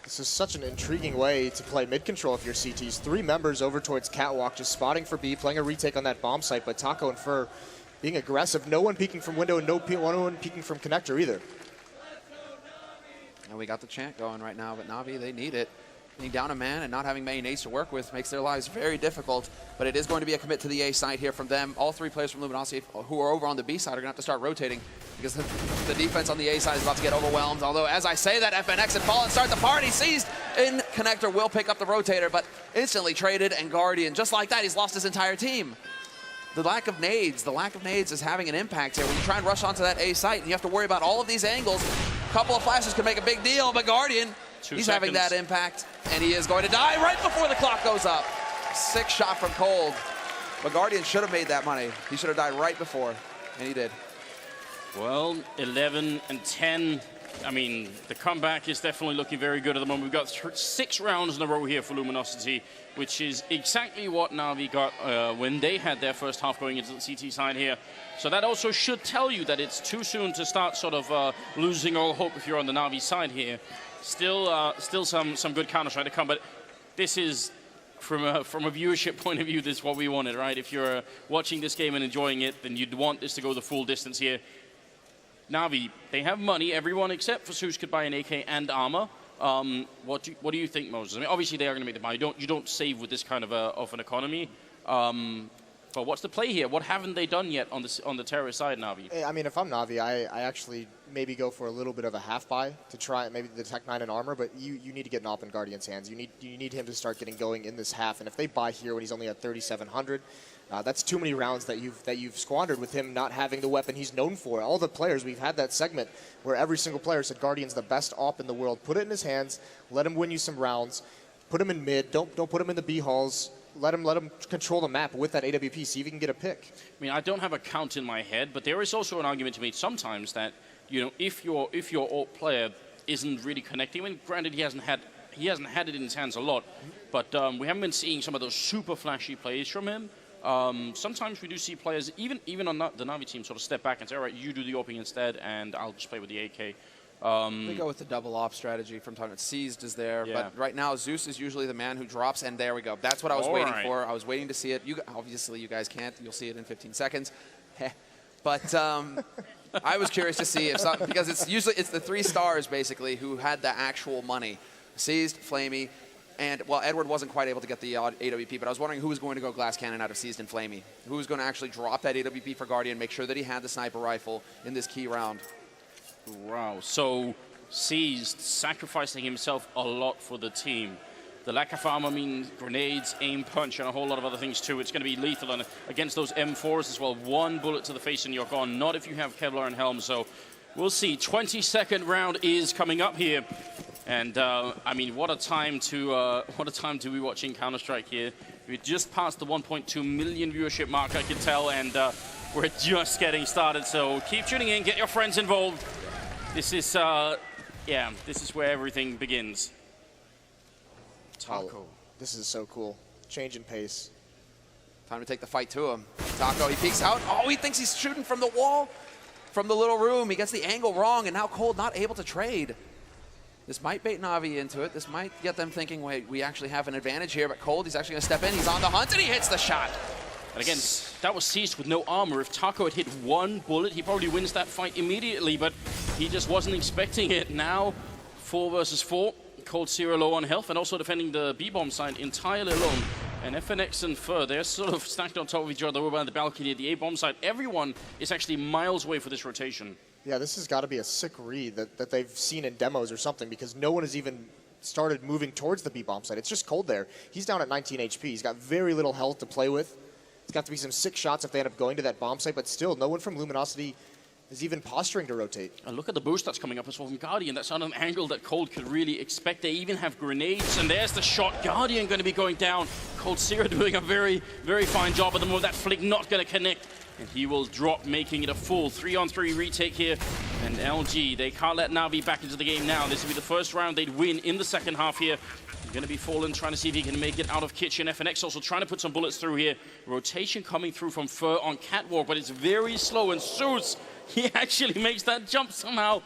This is such an intriguing way to play mid-control if you're CTs. 3 members over towards Catwalk, just spotting for B, playing a retake on that bomb site, but Taco and Fur being aggressive. No one peeking from window and no one peeking from connector either. And we got the chant going right now, but NaVi, they need it. Being down a man and not having many nades to work with makes their lives very difficult, but it is going to be a commit to the A side here from them. All 3 players from Luminosity who are over on the B side are going to have to start rotating because the defense on the A side is about to get overwhelmed. Although, as I say that, FNX and Fallen start the party. Seized in connector will pick up the rotator, but instantly traded, and Guardian, just like that, he's lost his entire team. the lack of nades is having an impact here. When you try and rush onto that A site, and you have to worry about all of these angles, a couple of flashes can make a big deal, but Guardian, he's having that impact, and he is going to die right before the clock goes up. Sick shot from Cold, but Guardian should have made that money. He should have died right before, and he did. Well, 11 and 10. I mean, the comeback is definitely looking very good at the moment. We've got 6 rounds in a row here for Luminosity, which is exactly what NaVi got when they had their first half going into the CT side here. So that also should tell you that it's too soon to start sort of losing all hope if you're on the NaVi side here. Still some good Counter-Strike to come, but this is, from a viewership point of view, this is what we wanted, right? If you're watching this game and enjoying it, then you'd want this to go the full distance here. NaVi, they have money. Everyone except for Zeus could buy an AK and armor. What do you think, Moses? I mean, obviously they are going to make the buy. You don't save with this kind of an economy. But what's the play here? What haven't they done yet on the terrorist side, NaVi? I mean, if I'm NaVi, I actually maybe go for a little bit of a half buy to try maybe the Tech 9 and armor. But you need to get Nop in Guardian's hands. You need him to start getting going in this half. And if they buy here when he's only at 3,700. That's too many rounds that you've squandered with him not having the weapon he's known for. All the players, we've had that segment where every single player said Guardian's the best AWP in the world. Put it in his hands, let him win you some rounds, put him in mid, don't put him in the B halls, let him control the map with that AWP, see if he can get a pick. I mean, I don't have a count in my head, but there is also an argument to be made sometimes that, you know, if your AWP player isn't really connecting, I mean, granted he hasn't had it in his hands a lot, but we haven't been seeing some of those super flashy plays from him. Sometimes we do see players, even on the NaVi team, sort of step back and say, all right, you do the opening instead, and I'll just play with the AK. They go with the double op strategy from time to Seized is there, yeah. But right now Zeus is usually the man who drops, and there we go. That's what I was waiting for. I was waiting to see it. Obviously, you guys can't. You'll see it in 15 seconds. But I was curious to see if something, because it's the 3 stars basically who had the actual money. Seized, Flamey. And, well, Edward wasn't quite able to get the AWP, but I was wondering who was going to go Glass Cannon out of Seized and Flamey. Who was going to actually drop that AWP for Guardian, make sure that he had the sniper rifle in this key round. Wow, so Seized sacrificing himself a lot for the team. The lack of armor means grenades, aim punch, and a whole lot of other things too. It's going to be lethal and against those M4s as well. 1 bullet to the face and you're gone, not if you have Kevlar and Helm. So we'll see. 22nd round is coming up here. And I mean, what a time to be watching Counter-Strike here. We just passed the 1.2 million viewership mark, I can tell, and we're just getting started. So keep tuning in, get your friends involved. This is this is where everything begins. Taco, this is so cool. Change in pace. Time to take the fight to him. Taco, he peeks out. Oh, he thinks he's shooting from the wall, from the little room. He gets the angle wrong, and now Cold not able to trade. This might bait NaVi into it. This might get them thinking, wait, we actually have an advantage here, but Cold, he's actually going to step in. He's on the hunt, and he hits the shot. And again, that was Seized with no armor. If Taco had hit 1 bullet, he probably wins that fight immediately, but he just wasn't expecting it. Now, 4 versus 4. Cold 0 low on health, and also defending the B-bomb side entirely alone. And FNX and Fur, they're sort of stacked on top of each other over by the balcony at the A-bomb side. Everyone is actually miles away for this rotation. Yeah, this has got to be a sick read that they've seen in demos or something, because no one has even started moving towards the B-bomb side. It's just Cold there. He's down at 19 HP. He's got very little health to play with. It's got to be some sick shots if they end up going to that bomb site, but still, no one from Luminosity is even posturing to rotate. And look at the boost that's coming up as well from Guardian. That's not an angle that Cold could really expect. They even have grenades, and there's the shot. Guardian going to be going down. Cold Zero doing a very, very fine job at the moment. That flick not going to connect. And he will drop, making it a full 3-on-3 retake here. And LG, they can't let NaVi back into the game now. This will be the first round they'd win in the second half here. Going to be Fallen trying to see if he can make it out of kitchen. FNX also trying to put some bullets through here. Rotation coming through from Fur on Catwalk, but it's very slow. And Zeus, he actually makes that jump somehow.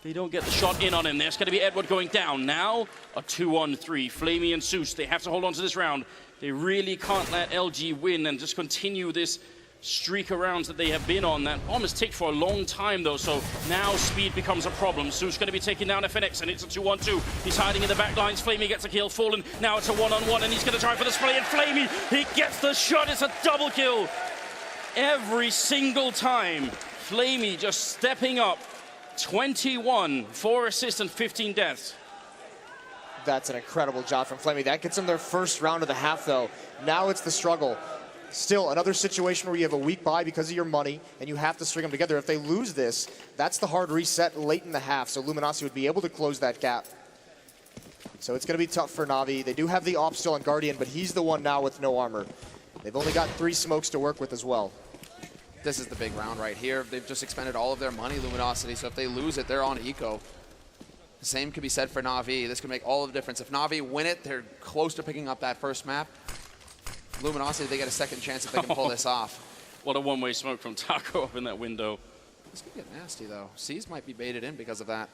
They don't get the shot in on him. There's going to be Edward going down. Now, a 2-on-3. Flamey and Zeus, they have to hold on to this round. They really can't let LG win and just continue this streak of rounds that they have been on. That bomb has ticked for a long time, though, so now speed becomes a problem. Zeus going to be taking down FNX, and it's a 2-on-2. He's hiding in the back lines. Flamey gets a kill. Fallen, now it's a 1-on-1, and he's going to try for the spray, and Flamey, he gets the shot. It's a double kill. Every single time, Flamey just stepping up. 21, 4 assists, and 15 deaths. That's an incredible job from Flamey. That gets them their first round of the half, though. Now it's the struggle. Still, another situation where you have a weak buy because of your money, and you have to string them together. If they lose this, that's the hard reset late in the half, so Luminosity would be able to close that gap. So it's going to be tough for NaVi. They do have the op still on Guardian, but he's the one now with no armor. They've only got 3 smokes to work with as well. This is the big round right here. They've just expended all of their money, Luminosity, so if they lose it, they're on eco. The same could be said for NaVi. This could make all of the difference. If NaVi win it, they're close to picking up that first map. Luminosity, they get a second chance if they can pull this off. What a one-way smoke from Taco up in that window. This could get nasty, though. C's might be baited in because of that.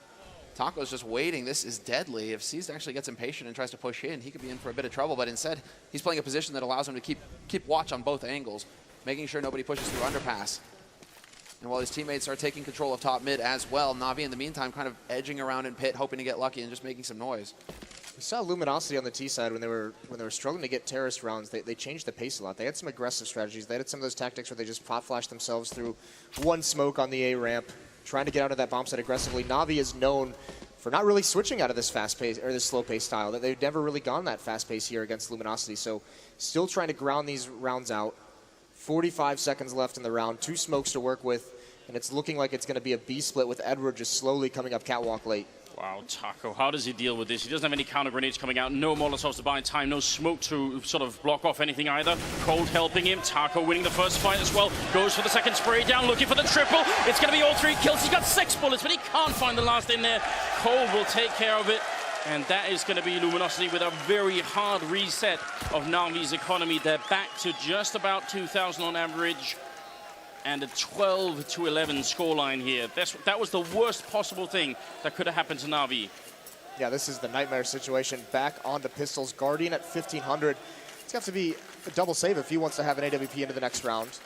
Taco's just waiting. This is deadly. If C's actually gets impatient and tries to push in, he could be in for a bit of trouble, but instead, he's playing a position that allows him to keep watch on both angles, making sure nobody pushes through underpass. And while his teammates are taking control of top mid as well, NaVi in the meantime kind of edging around in pit, hoping to get lucky and just making some noise. We saw Luminosity on the T side when they were struggling to get terrorist rounds. They changed the pace a lot. They had some aggressive strategies. They had some of those tactics where they just pop flashed themselves through one smoke on the A ramp, trying to get out of that bomb site aggressively. NaVi is known for not really switching out of this fast pace or this slow pace style. That they've never really gone that fast pace here against Luminosity. So still trying to ground these rounds out. 45 seconds left in the round. 2 smokes to work with. And it's looking like it's going to be a B split with Edward just slowly coming up catwalk late. Wow, Taco, how does he deal with this? He doesn't have any counter grenades coming out, no Molotovs to buy time, no smoke to sort of block off anything either. Cold helping him, Taco winning the first fight as well. Goes for the second spray down, looking for the triple. It's going to be all 3 kills. He's got 6 bullets, but he can't find the last in there. Cold will take care of it. And that is going to be Luminosity with a very hard reset of NaVi's economy. They're back to just about 2,000 on average. And a 12-11 scoreline here. That was the worst possible thing that could have happened to NaVi. Yeah, this is the nightmare situation. Back onto pistols. Guardian at 1,500. It's got to be a double save if he wants to have an AWP into the next round.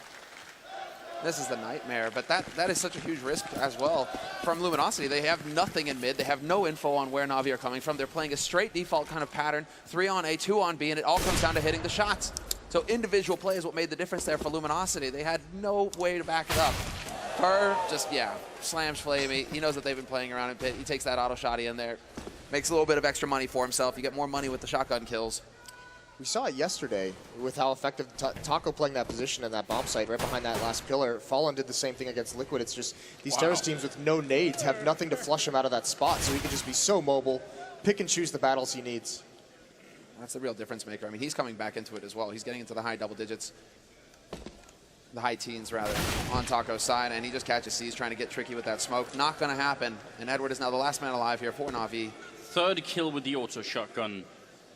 This is the nightmare, but that is such a huge risk as well from Luminosity. They have nothing in mid. They have no info on where NaVi are coming from. They're playing a straight default kind of pattern, 3 on A, 2 on B, and it all comes down to hitting the shots. So individual play is what made the difference there for Luminosity. They had no way to back it up. Fur just, yeah, slams Flamey. He knows that they've been playing around in pit. He takes that auto shotty in there. Makes a little bit of extra money for himself. You get more money with the shotgun kills. We saw it yesterday with how effective Taco playing that position in that bomb site right behind that last pillar. Fallen did the same thing against Liquid. It's just these terrorist teams with no nades have nothing to flush him out of that spot, so he can just be so mobile, pick and choose the battles he needs. That's the real difference maker. I mean, he's coming back into it as well. He's getting into the high double digits, the high teens rather, on Taco's side, and he just catches C's trying to get tricky with that smoke. Not going to happen, and Edward is now the last man alive here for NaVi. 3rd kill with the auto shotgun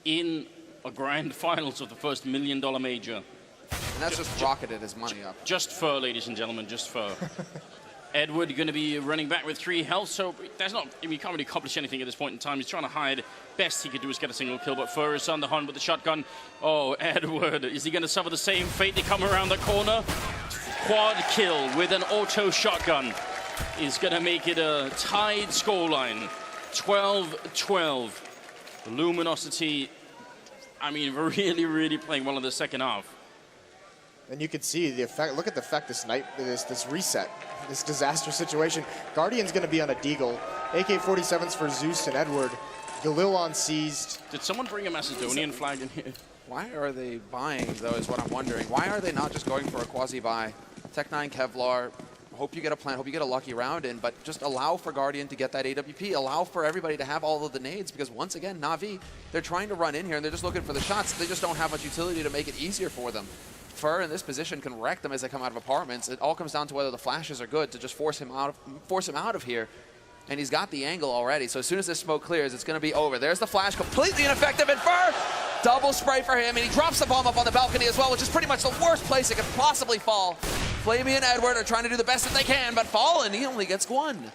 in a grand finals of the first $1 million major. And that's just rocketed his money up. Just fur, ladies and gentlemen, just fur. Edward going to be running back with 3 health, so there's not, he can't really accomplish anything at this point in time. He's trying to hide. Best he could do is get a single kill, but Fur is on the hunt with the shotgun. Oh, Edward, is he going to suffer the same fate to come around the corner? Quad kill with an auto shotgun is going to make it a tied scoreline. 12-12. Luminosity, I mean, really playing well in the second half. And you can see the effect. Look at the effect this reset, this disaster situation. Guardian's going to be on a deagle. AK-47s for Zeus and Edward. Galil on seized. Did someone bring a Macedonian flag in here? Why are they buying, though, is what I'm wondering. Why are they not just going for a quasi-buy? Tech9 Kevlar, hope you get a plant, hope you get a lucky round in, but just allow for Guardian to get that AWP, allow for everybody to have all of the nades, because once again, NaVi, they're trying to run in here, and they're just looking for the shots. They just don't have much utility to make it easier for them. Fur in this position can wreck them as they come out of apartments. It all comes down to whether the flashes are good to just force him out of here. And he's got the angle already, so as soon as this smoke clears, it's going to be over. There's the flash, completely ineffective, and Fur, double spray for him, and he drops the bomb up on the balcony as well, which is pretty much the worst place it could possibly fall. Flamey and Edward are trying to do the best that they can, but Fallen, he only gets 1.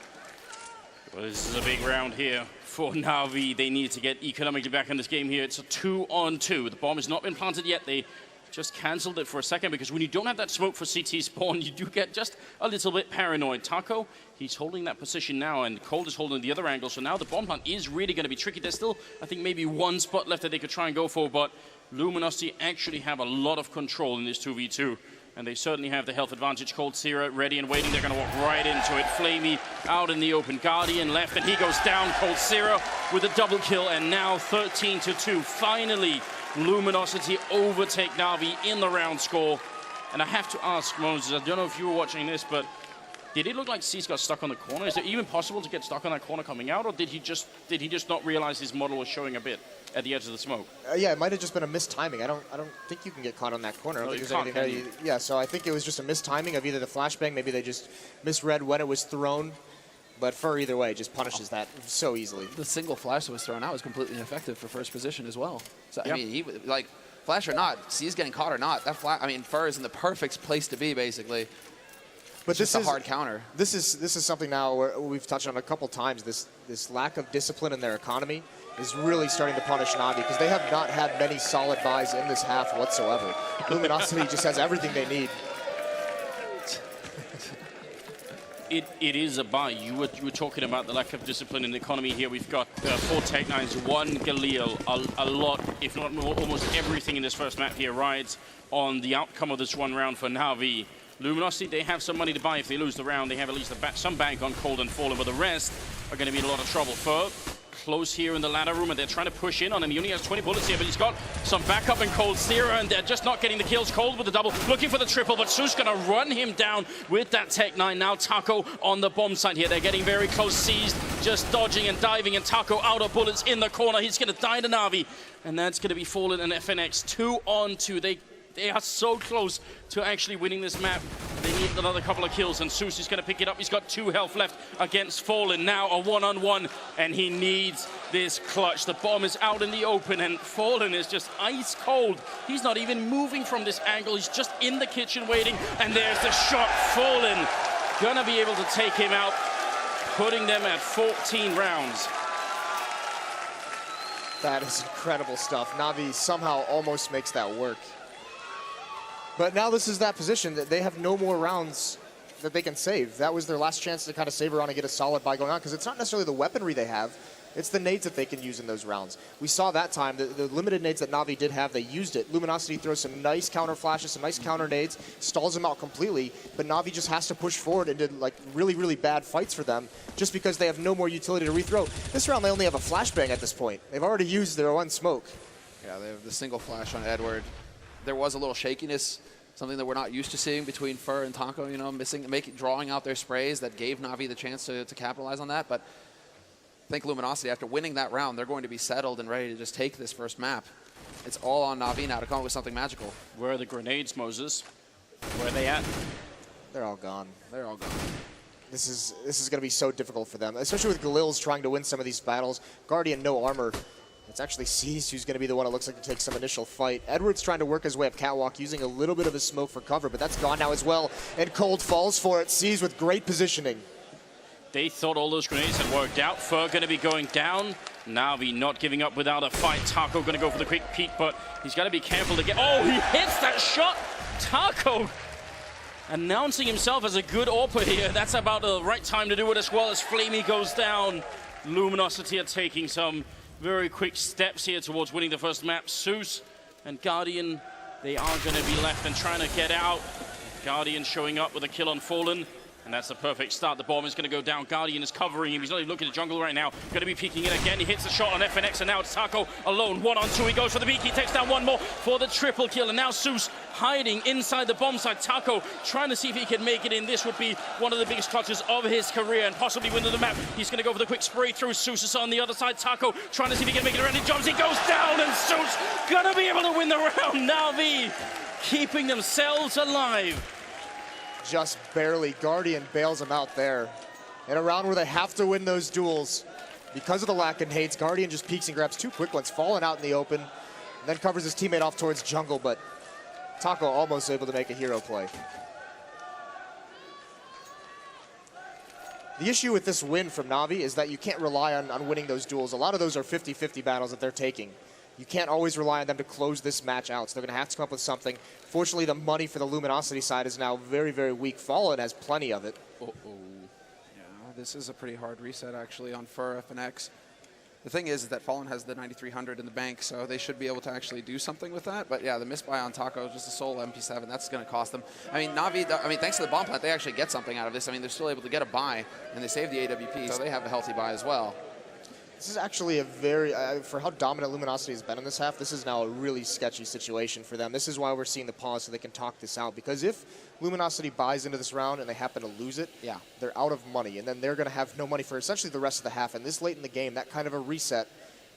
Well, this is a big round here for NaVi. They need to get economically back in this game here. It's a 2-on-2. The bomb has not been planted yet. They just cancelled it for a second, because when you don't have that smoke for CT spawn, you do get just a little bit paranoid. Taco, he's holding that position now, and Cold is holding the other angle, so now the bomb plant is really going to be tricky. There's still, I think, maybe 1 spot left that they could try and go for, but Luminosity actually have a lot of control in this 2v2, and they certainly have the health advantage. Cold Sierra ready and waiting. They're going to walk right into it. Flamey out in the open. Guardian left, and he goes down. Cold Sierra with a double kill, and now 13-2. Finally, Luminosity overtake NaVi in the round score. And I have to ask, Moses, I don't know if you were watching this, but did it look like C's got stuck on the corner? Is it even possible to get stuck on that corner coming out, or did he just not realize his model was showing a bit at the edge of the smoke? Yeah, it might have just been a mistiming. I don't think you can get caught on that corner. I don't think there's anything there. Yeah, so I think it was just a mistiming of either the flashbang, maybe they just misread when it was thrown. But Fur, either way, just punishes that so easily. The single flash that was thrown out was completely ineffective for first position as well. So, Yep. I mean, he, like, flash or not, C's getting caught or not, that I mean, Fur is in the perfect place to be, basically. But this is a hard counter. This is something now where we've touched on a couple times. This lack of discipline in their economy is really starting to punish NaVi because they have not had many solid buys in this half whatsoever. Luminosity just has everything they need. It is a buy. You were talking about the lack of discipline in the economy here. We've got 4 Tech-9s, 1 Galil. A lot, if not more, almost everything in this first map here rides on the outcome of this one round for NaVi. Luminosity, they have some money to buy if they lose the round. They have at least some bank on Cold and Fallen, but the rest are going to be in a lot of trouble. Fur close here in the ladder room, and they're trying to push in on him. He only has 20 bullets here, but he's got some backup in Cold Sierra, and they're just not getting the kills. Cold with the double, looking for the triple, but Su's going to run him down with that Tech-9. Now Taco on the bomb site here. They're getting very close, seized, just dodging and diving, and Taco out of bullets in the corner. He's going to die to NaVi, and that's going to be Fallen and FNX 2-on-2. They are so close to actually winning this map. They need another couple of kills, and Sus is going to pick it up. He's got 2 health left against Fallen. Now a one-on-one, and he needs this clutch. The bomb is out in the open, and Fallen is just ice cold. He's not even moving from this angle. He's just in the kitchen waiting, and there's the shot. Fallen gonna be able to take him out, putting them at 14 rounds. That is incredible stuff. NaVi somehow almost makes that work. But now this is that position that they have no more rounds that they can save. That was their last chance to kind of save around and get a solid buy going on, because it's not necessarily the weaponry they have, it's the nades that they can use in those rounds. We saw that time, the limited nades that NaVi did have, they used it. Luminosity throws some nice counter flashes, some nice counter nades, stalls them out completely, but NaVi just has to push forward into like really, really bad fights for them just because they have no more utility to rethrow. This round they only have a flashbang at this point. They've already used their one smoke. Yeah, they have the single flash on Edward. There was a little shakiness, something that we're not used to seeing between Fur and Taco, you know, drawing out their sprays that gave NaVi the chance to capitalize on that. But I think Luminosity, after winning that round, they're going to be settled and ready to just take this first map. It's all on NaVi now to come up with something magical. Where are the grenades, Moses? Where are they at? They're all gone. They're all gone. This is going to be so difficult for them, especially with Galil's trying to win some of these battles. Guardian, no armor. It's actually C's who's going to be the one that looks like to take some initial fight. Edward's trying to work his way up catwalk, using a little bit of his smoke for cover, but that's gone now as well. And Cold falls for it. C's with great positioning. They thought all those grenades had worked out. Fur going to be going down. NaVi not giving up without a fight. Taco going to go for the quick peek, but he's got to be careful to get... Oh, he hits that shot! Taco announcing himself as a good AWPer here. That's about the right time to do it as well as Flamey goes down. Luminosity are taking some very quick steps here towards winning the first map. Sus and Guardian, they are going to be left and trying to get out. Guardian showing up with a kill on Fallen. And that's the perfect start. The bomb is going to go down. Guardian is covering him. He's not even looking at jungle right now. Going to be peeking in again. He hits the shot on FNX, and now it's Taco alone. 1-on-2. He goes for the beak. He takes down one more for the triple kill. And now Sus hiding inside the bomb site. Taco trying to see if he can make it in. This would be one of the biggest clutches of his career and possibly win the map. He's going to go for the quick spray through. Sus is on the other side. Taco trying to see if he can make it around. He jumps. He goes down, and Sus going to be able to win the round. NaVi keeping themselves alive. Just barely. Guardian bails him out there. In a round where they have to win those duels, because of the lack of nades, Guardian just peeks and grabs 2 quick ones, falling out in the open, and then covers his teammate off towards jungle, but Taco almost able to make a hero play. The issue with this win from NaVi is that you can't rely on winning those duels. A lot of those are 50-50 battles that they're taking. You can't always rely on them to close this match out, so they're going to have to come up with something. Fortunately, the money for the Luminosity side is now very, very weak. Fallen has plenty of it. Yeah, this is a pretty hard reset, actually, on Fur, FNX. The thing is that Fallen has the 9,300 in the bank, so they should be able to actually do something with that. But yeah, the misbuy on Taco, just a sole MP7, that's going to cost them. I mean, NaVi, thanks to the bomb plant, they actually get something out of this. I mean, they're still able to get a buy, and they save the AWP, so they have a healthy buy as well. This is actually a very, for how dominant Luminosity has been in this half, this is now a really sketchy situation for them. This is why we're seeing the pause so they can talk this out. Because if Luminosity buys into this round and they happen to lose it, yeah, they're out of money. And then they're going to have no money for essentially the rest of the half. And this late in the game, that kind of a reset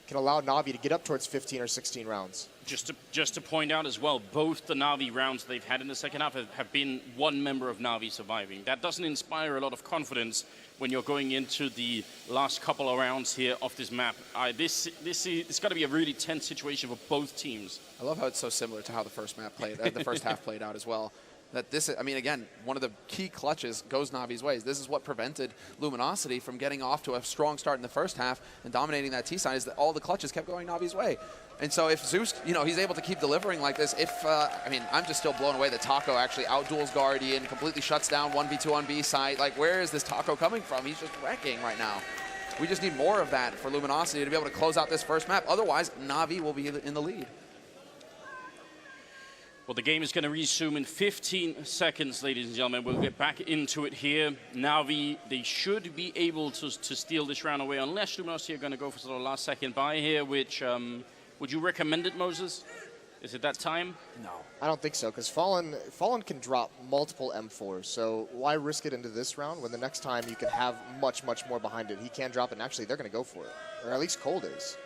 can allow NaVi to get up towards 15 or 16 rounds. Just to point out as well, both the NaVi rounds they've had in the second half have been one member of NaVi surviving. That doesn't inspire a lot of confidence when you're going into the last couple of rounds here of this map. It's got to be a really tense situation for both teams. I love how it's so similar to how the first map played, the first half played out as well. That this, I mean, again, one of the key clutches goes NaVi's ways. This is what prevented Luminosity from getting off to a strong start in the first half and dominating that T side, is that all the clutches kept going NaVi's way. And so if Zeus, you know, he's able to keep delivering like this, I mean, I'm just still blown away that Taco actually outduels Guardian, completely shuts down 1v2 on B site. Like, where is this Taco coming from? He's just wrecking right now. We just need more of that for Luminosity to be able to close out this first map. Otherwise, NaVi will be in the lead. Well, the game is going to resume in 15 seconds, ladies and gentlemen. We'll get back into it here. NaVi, they should be able to steal this round away, unless Luminosity are going to go for sort of last-second buy here, which, would you recommend it, Moses? Is it that time? No. I don't think so, because Fallen can drop multiple M4s, so why risk it into this round when the next time you can have much, much more behind it? He can drop it, and actually they're going to go for it, or at least Cold is.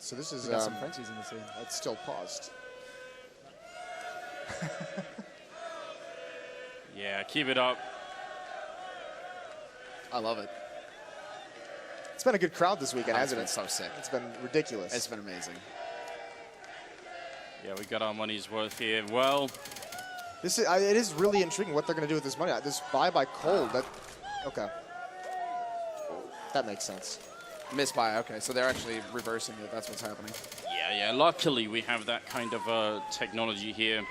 So this is... We got some Frenchies in the scene. It's still paused. Yeah, keep it up. I love it. It's been a good crowd this weekend, hasn't it? It's been so sick. It's been ridiculous. It's been amazing. Yeah, we got our money's worth here. Well, This is, it is really intriguing what they're going to do with this money. This buy by Cold, okay. That makes sense. Misbuy, okay, so they're actually reversing it. That's what's happening. yeah. Luckily, we have that kind of technology here.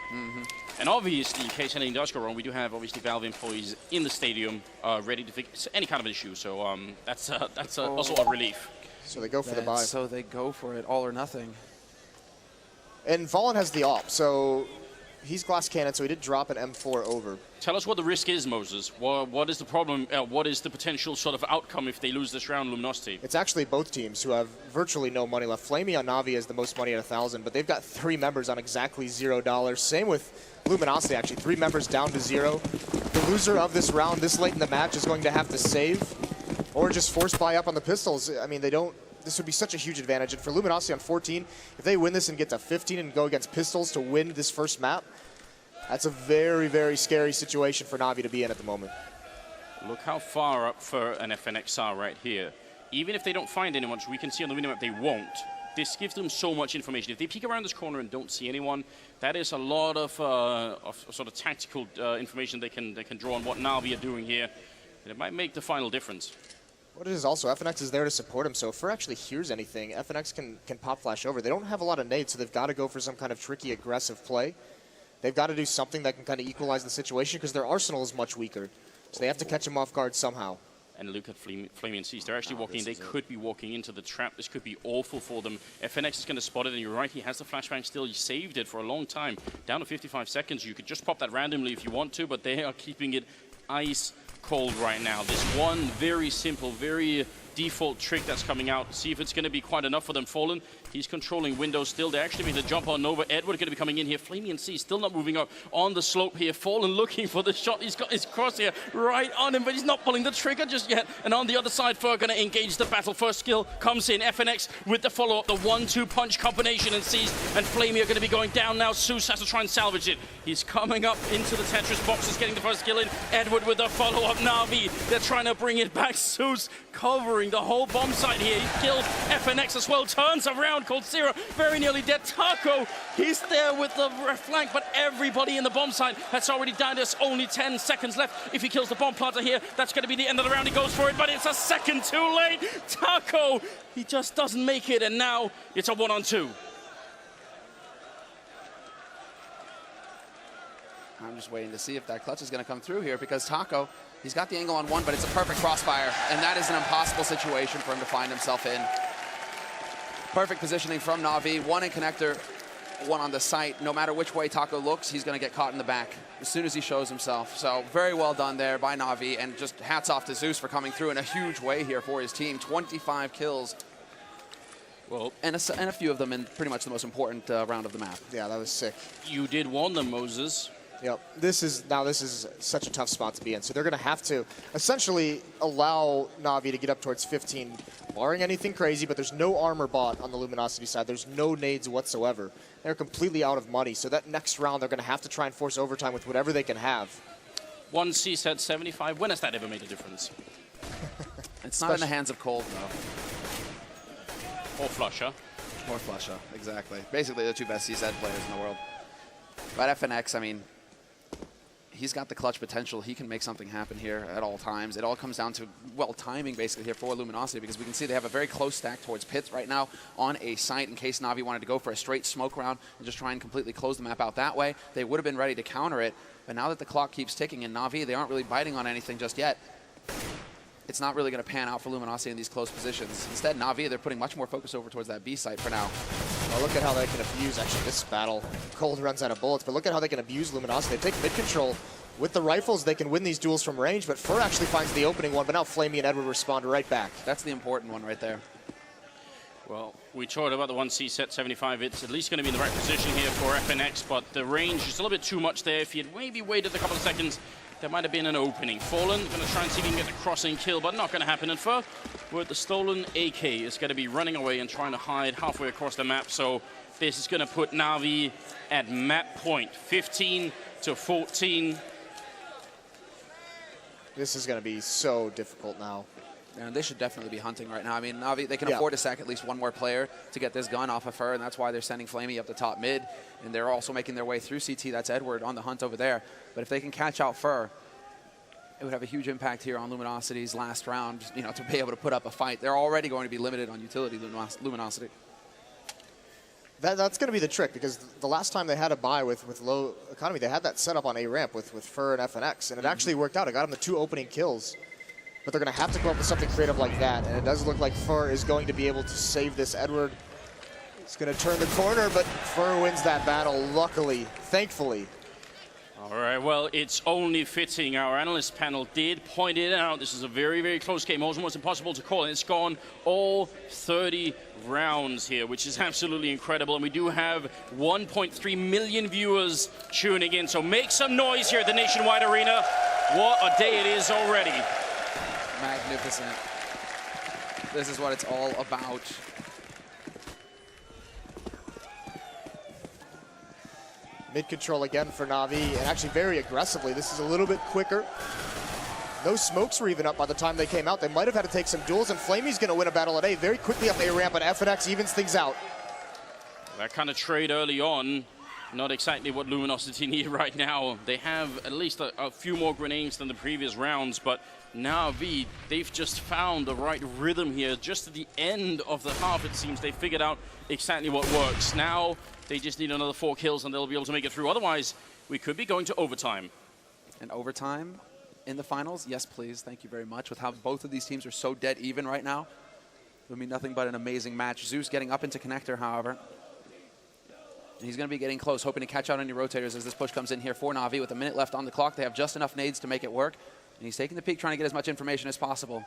And obviously, in case anything does go wrong, we do have, obviously, Valve employees in the stadium ready to fix any kind of issue. So that's also a relief. So they go for the buy. So they go for it, all or nothing. And Fallen has the op, so he's glass cannon, so he did drop an M4 over. Tell us what the risk is, Moses. What is the problem? What is the potential sort of outcome if they lose this round, Luminosity? It's actually both teams who have virtually no money left. Flamey on NaVi has the most money at 1,000, but they've got 3 members on exactly $0. Same with Luminosity, actually. 3 members down to 0. The loser of this round this late in the match is going to have to save or just force buy up on the pistols. I mean, they don't... This would be such a huge advantage. And for Luminosity on 14, if they win this and get to 15 and go against pistols to win this first map, that's a very, very scary situation for NaVi to be in at the moment. Look how far up for an FNX are right here. Even if they don't find anyone, which we can see on the minimap they won't, this gives them so much information. If they peek around this corner and don't see anyone, that is a lot of sort of tactical information they can draw on what NaVi are doing here. And it might make the final difference. What it is also, FNX is there to support him, so if Fer actually hears anything, FNX can pop flash over. They don't have a lot of nades, so they've got to go for some kind of tricky, aggressive play. They've got to do something that can kind of equalize the situation because their arsenal is much weaker. So they have to catch him off guard somehow. And look at Flaming Seas. They're actually walking. They could be walking into the trap. This could be awful for them. FNX is going to spot it, and you're right. He has the flashbang still. He saved it for a long time. Down to 55 seconds. You could just pop that randomly if you want to, but they are keeping it ice cold right now. This one very simple, very default trick that's coming out. See if it's going to be quite enough for them. Fallen, he's controlling windows still. They're actually making the jump on Nova. Edward going to be coming in here. Flamey and C still not moving up on the slope here. Fallen looking for the shot. He's got his crosshair right on him, but he's not pulling the trigger just yet. And on the other side, Fer going to engage the battle. First skill comes in. FNX with the follow-up, the 1-2 punch combination, and Seas and Flamey are going to be going down now. Zeus has to try and salvage it. He's coming up into the Tetris boxes, getting the first skill in. Edward with the follow-up. NaVi, they're trying to bring it back. Zeus covering the whole bomb site here. He kills FNX as well. Turns around. Cold Zero very nearly dead. Taco, he's there with the flank, but everybody in the bomb site has already died. There's only 10 seconds left. If he kills the bomb planter here, that's going to be the end of the round. He goes for it, but it's a second too late. Taco, he just doesn't make it, and now it's a 1-on-2. I'm just waiting to see if that clutch is going to come through here because Taco, he's got the angle on one, but it's a perfect crossfire, and that is an impossible situation for him to find himself in. Perfect positioning from NaVi, one in connector. one on the site. No matter which way Taco looks, he's going to get caught in the back as soon as he shows himself. So very well done there by NaVi, and just hats off to Zeus for coming through in a huge way here for his team. 25 kills. Well, and a few of them in pretty much the most important round of the map. Yeah, that was sick. You did warn them, Moses. Yep. This is such a tough spot to be in. So they're going to have to essentially allow NaVi to get up towards 15, barring anything crazy, but there's no armor bot on the Luminosity side. There's no nades whatsoever. They're completely out of money. So that next round, they're going to have to try and force overtime with whatever they can have. One C set 75. When has that ever made a difference? It's not in the hands of Cold, though. Or Flusher. Or Flusher, exactly. Basically the two best CZ players in the world. But FNX, I mean, he's got the clutch potential. He can make something happen here at all times. It all comes down to, well, timing basically here for Luminosity, because we can see they have a very close stack towards pits right now on a site in case NaVi wanted to go for a straight smoke round and just try and completely close the map out that way. They would have been ready to counter it, but now that the clock keeps ticking and NaVi, they aren't really biting on anything just yet. It's not really going to pan out for Luminosity in these close positions. Instead, NaVi, they're putting much more focus over towards that B site for now. Well, look at how they can abuse, actually, this battle. Cold runs out of bullets, but look at how they can abuse Luminosity. They take mid control. With the rifles, they can win these duels from range, but Fur actually finds the opening one, but now Flamey and Edward respond right back. That's the important one right there. Well, we talked about the 1C set 75. It's at least going to be in the right position here for FNX, but the range is a little bit too much there. If he had maybe waited a couple of seconds, there might have been an opening. Fallen, going to try and see if he can get the crossing kill, but not going to happen. And Fur, with the stolen AK, is going to be running away and trying to hide halfway across the map. So this is going to put NaVi at map point, 15 to 14. This is going to be so difficult now. And they should definitely be hunting right now. I mean, NaVi, they can afford to sack at least one more player to get this gun off of Fur, and that's why they're sending Flamey up the top mid. And they're also making their way through CT. That's Edward on the hunt over there. But if they can catch out Fur, it would have a huge impact here on Luminosity's last round, you know, to be able to put up a fight. They're already going to be limited on utility, Luminosity. That's going to be the trick, because the last time they had a buy with low economy, they had that set up on A ramp with Fur and FNX, and it actually worked out. It got them the 2 opening kills. But they're going to have to come up with something creative like that, and it does look like Fur is going to be able to save this. Edward is going to turn the corner, but Fur wins that battle, luckily, thankfully. All right, well, it's only fitting. Our analyst panel did point it out. This is a very, very close game, almost impossible to call, and it's gone all 30 rounds here, which is absolutely incredible. And we do have 1.3 million viewers tuning in, so make some noise here at the Nationwide Arena. What a day it is already. Magnificent. This is what it's all about. Mid-control again for NaVi, and actually very aggressively. This is a little bit quicker. No smokes were even up by the time they came out. They might have had to take some duels, and Flamey's going to win a battle at A very quickly up A ramp, but FNX evens things out. That kind of trade early on, not exactly what Luminosity need right now. They have at least a few more grenades than the previous rounds, but NaVi, they've just found the right rhythm here. Just at the end of the half, it seems, they figured out exactly what works. Now, they just need another 4 kills and they'll be able to make it through. Otherwise, we could be going to overtime. And overtime in the finals? Yes, please. Thank you very much. With how both of these teams are so dead even right now, it would be nothing but an amazing match. Zeus getting up into connector, however. He's going to be getting close, hoping to catch out any rotators as this push comes in here for NaVi. With a minute left on the clock, they have just enough nades to make it work. And he's taking the peek, trying to get as much information as possible.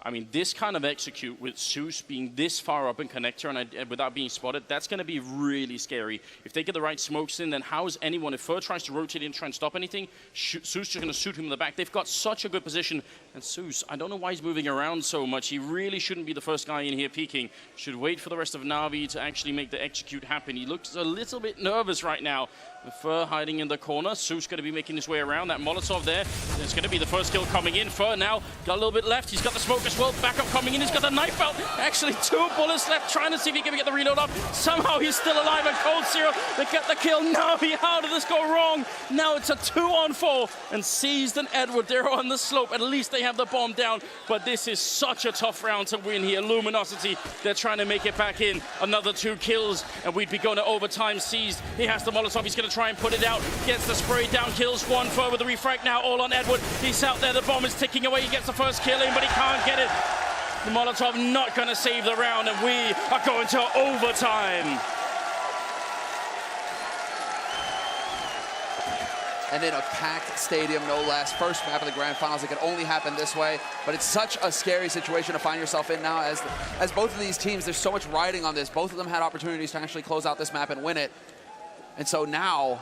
I mean, this kind of execute with Zeus being this far up in connector and without being spotted, that's going to be really scary. If they get the right smokes in, then how's anyone, if Fur tries to rotate in and try and stop anything, Zeus is going to shoot him in the back. They've got such a good position. And Zeus, I don't know why he's moving around so much. He really shouldn't be the first guy in here peeking. Should wait for the rest of NaVi to actually make the execute happen. He looks a little bit nervous right now. With Fur hiding in the corner. Zeus going to be making his way around. That Molotov there. It's going to be the first kill coming in. Fur now got a little bit left. He's got the smoke as well. Backup coming in. He's got the knife out. Actually, 2 bullets left. Trying to see if he can get the reload up. Somehow he's still alive. And Cold Zero, they get the kill. NaVi, how did this go wrong? Now it's a 2-on-4. And Seized and Edward, they're on the slope. At least they have the bomb down. But this is such a tough round to win here. Luminosity, they're trying to make it back in. Another 2 kills. And we'd be going to overtime. Seized, he has the Molotov. He's going to try and put it out. Gets the spray down. Kills one. Fur with the refract now. All on Edward. He's out there. The bomb is ticking away. He gets the first kill in, but he can't get it. The Molotov not going to save the round, and we are going to overtime. and in a packed stadium, no less. First map of the Grand Finals, it could only happen this way, but it's such a scary situation to find yourself in now as both of these teams, there's so much riding on this. Both of them had opportunities to actually close out this map and win it. And so now,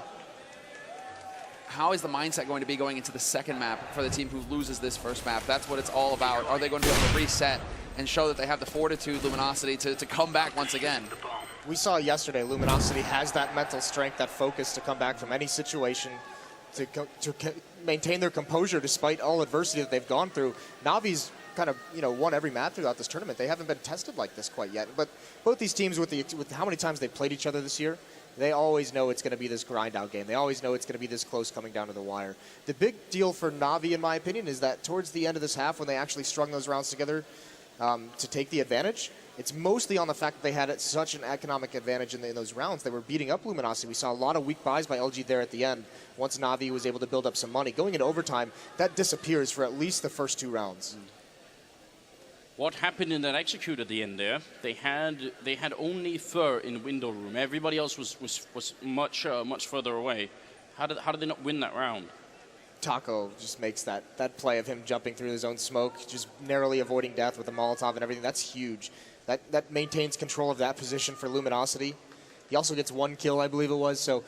how is the mindset going to be going into the second map for the team who loses this first map? That's what it's all about. Are they going to be able to reset and show that they have the fortitude, Luminosity, to come back once again? We saw yesterday, Luminosity has that mental strength, that focus to come back from any situation, to maintain their composure despite all adversity that they've gone through. NaVi's kind of, won every map throughout this tournament. They haven't been tested like this quite yet. But both these teams, with how many times they've played each other this year, they always know it's going to be this grind-out game. They always know it's going to be this close coming down to the wire. The big deal for NaVi, in my opinion, is that towards the end of this half, when they actually strung those rounds together to take the advantage, it's mostly on the fact that they had such an economic advantage in those rounds. They were beating up Luminosity. We saw a lot of weak buys by LG there at the end. Once NaVi was able to build up some money. Going into overtime, that disappears for at least the first 2 rounds. What happened in that execute at the end there? They had only Fur in window room. Everybody else was much further away. How did they not win that round? Taco just makes that play of him jumping through his own smoke, just narrowly avoiding death with the Molotov and everything. That's huge. That maintains control of that position for Luminosity. He also gets 1 kill, I believe it was. So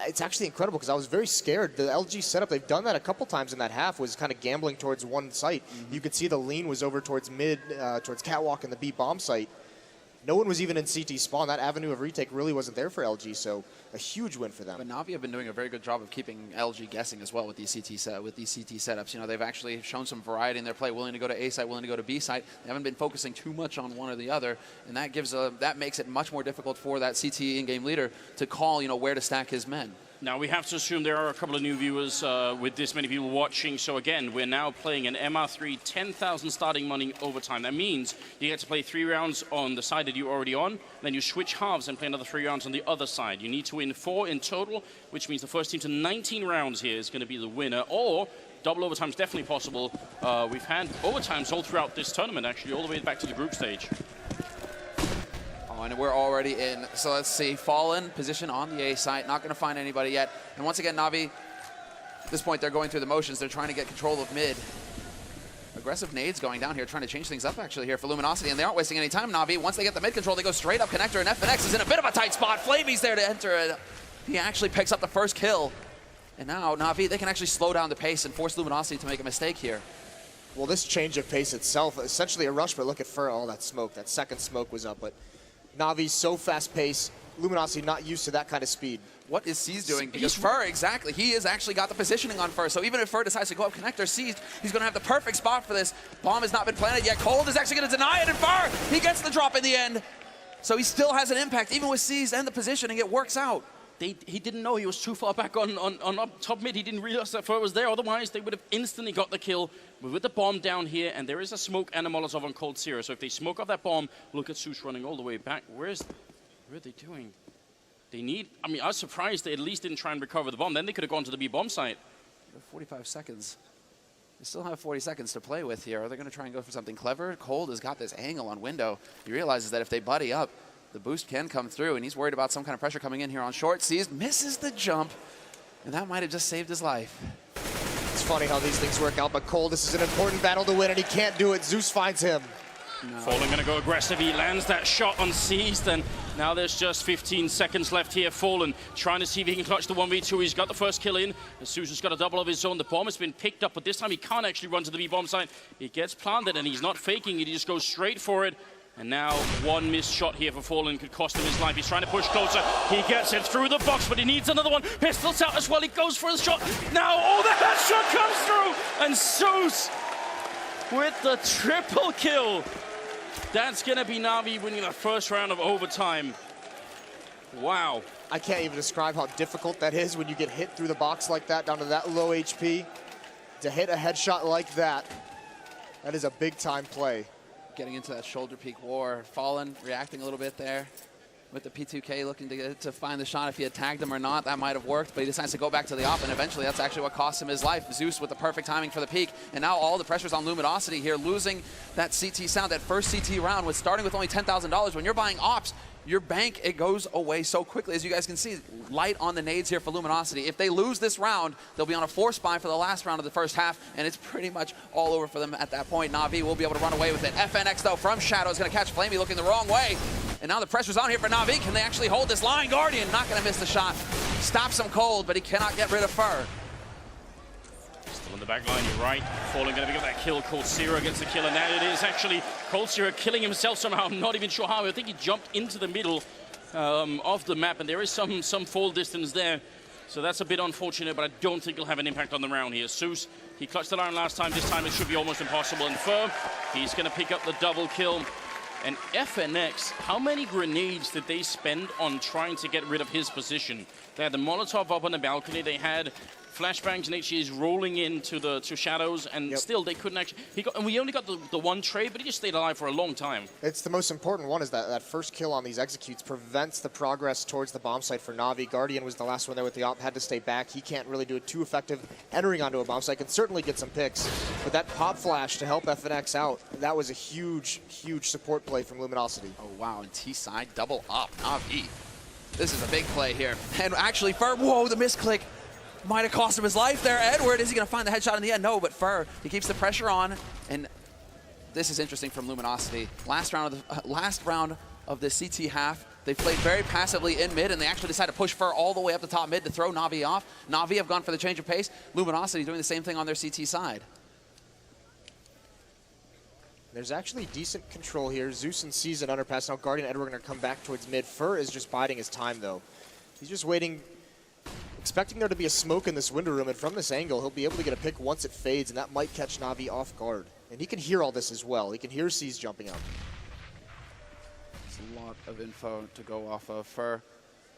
it's actually incredible because I was very scared. The LG setup, they've done that a couple times in that half, was kind of gambling towards one site. You could see the lean was over towards mid, towards Catwalk and the B bomb site. No one was even in CT spawn. That avenue of retake really wasn't there for LG, so a huge win for them. But NaVi have been doing a very good job of keeping LG guessing as well with these CT setups. They've actually shown some variety in their play, willing to go to A site, willing to go to B site. They haven't been focusing too much on one or the other, and that makes it much more difficult for that CT in-game leader to call, where to stack his men. Now, we have to assume there are a couple of new viewers with this many people watching. So, again, we're now playing an MR3 10,000 starting money overtime. That means you get to play 3 rounds on the side that you're already on. Then you switch halves and play another 3 rounds on the other side. You need to win 4 in total, which means the first team to 19 rounds here is going to be the winner. Or double overtime is definitely possible. We've had overtimes all throughout this tournament, actually, all the way back to the group stage. And we're already in. So let's see. Fallen, position on the A site. Not going to find anybody yet. And once again, NaVi, at this point, they're going through the motions. They're trying to get control of mid. Aggressive nades going down here, trying to change things up, actually, here for Luminosity. And they aren't wasting any time, NaVi. Once they get the mid control, they go straight up connector. And FNX is in a bit of a tight spot. Flamey's there to enter it. He actually picks up the first kill. And now, NaVi, they can actually slow down the pace and force Luminosity to make a mistake here. Well, this change of pace itself, essentially a rush, but look at Fur, all that smoke. That second smoke was up, but NaVi's so fast-paced, Luminosity not used to that kind of speed. What is Seized doing? Because Fur, exactly, he has actually got the positioning on Fur. So even if Fur decides to go up connector, Seized, he's going to have the perfect spot for this. Bomb has not been planted yet. Cold is actually going to deny it, and Fur, he gets the drop in the end. So he still has an impact, even with Seized and the positioning, it works out. He didn't know he was too far back on up top mid. He didn't realize that Fur was there. Otherwise, they would have instantly got the kill. But with the bomb down here, and there is a smoke and a Molotov on Cold Zero. So if they smoke off that bomb, look at Zeus running all the way back. Where are they doing? I mean, I was surprised they at least didn't try and recover the bomb. Then they could have gone to the B bomb site. 45 seconds. They still have 40 seconds to play with here. Are they going to try and go for something clever? Cold has got this angle on window. He realizes that if they buddy up, the boost can come through, and he's worried about some kind of pressure coming in here on short. Seized, misses the jump, and that might have just saved his life. It's funny how these things work out, but Cole, this is an important battle to win, and he can't do it. Zeus finds him. No. Fallen going to go aggressive. He lands that shot on Seized, and now there's just 15 seconds left here. Fallen trying to see if he can clutch the 1v2. He's got the first kill in. Zeus has got a double of his own. The bomb has been picked up, but this time he can't actually run to the B bomb site. He gets planted, and he's not faking it. He just goes straight for it. And now one missed shot here for Fallen could cost him his life. He's trying to push closer. He gets it through the box, but he needs another one. Pistols out as well. He goes for the shot. Now, oh, that shot comes through. And Zeus with the triple kill. That's going to be NaVi winning the first round of overtime. Wow. I can't even describe how difficult that is when you get hit through the box like that, down to that low HP. To hit a headshot like that, that is a big-time play. Getting into that shoulder peak war. Fallen reacting a little bit there with the P2K, looking to find the shot. If he had tagged him or not, that might have worked, but he decides to go back to the op, and eventually that's actually what cost him his life. Zeus with the perfect timing for the peak, and now all the pressure's on Luminosity here, losing that CT sound. That first CT round was starting with only $10,000. When you're buying ops, your bank, it goes away so quickly. As you guys can see, light on the nades here for Luminosity. If they lose this round, they'll be on a 4-spy for the last round of the first half, and it's pretty much all over for them at that point. NaVi will be able to run away with it. FNX, though, from Shadow is going to catch Flamey looking the wrong way. And now the pressure's on here for NaVi. Can they actually hold this line? Guardian not going to miss the shot. Stops him cold, but he cannot get rid of Fur. Still in the back line, you're right. Fallen going to pick up that kill. Coldzera gets the kill, and that it is actually Coldzera killing himself somehow. I'm not even sure how. I think he jumped into the middle of the map, and there is some fall distance there. So that's a bit unfortunate, but I don't think it'll have an impact on the round here. Zeus, he clutched the line last time. This time it should be almost impossible. And Fur, he's going to pick up the double kill. And FNX, how many grenades did they spend on trying to get rid of his position? They had the Molotov up on the balcony. They had flashbangs and HGs rolling into the shadows, and still they couldn't actually. And we only got the one trade, but he just stayed alive for a long time. It's the most important one is that first kill on these executes prevents the progress towards the bomb site for NaVi. Guardian was the last one there with the op, had to stay back. He can't really do it too effective entering onto a bomb site. Can certainly get some picks, but that pop flash to help FNX out, that was a huge, huge support play from Luminosity. Oh, wow, and T-side double up, NaVi. This is a big play here. And actually, Fur, whoa, the misclick might have cost him his life there. Edward, is he going to find the headshot in the end? No, but Fur, he keeps the pressure on. And this is interesting from Luminosity. Last round of the CT half, they played very passively in mid, and they actually decided to push Fur all the way up the top mid to throw NaVi off. NaVi have gone for the change of pace. Luminosity doing the same thing on their CT side. There's actually decent control here. Zeus and Season underpass. Now Guardian and Edward are going to come back towards mid. Fur is just biding his time, though. He's just waiting, expecting there to be a smoke in this window room, and from this angle, he'll be able to get a pick once it fades, and that might catch NaVi off guard. And he can hear all this as well. He can hear C's jumping up. It's a lot of info to go off of. Fur,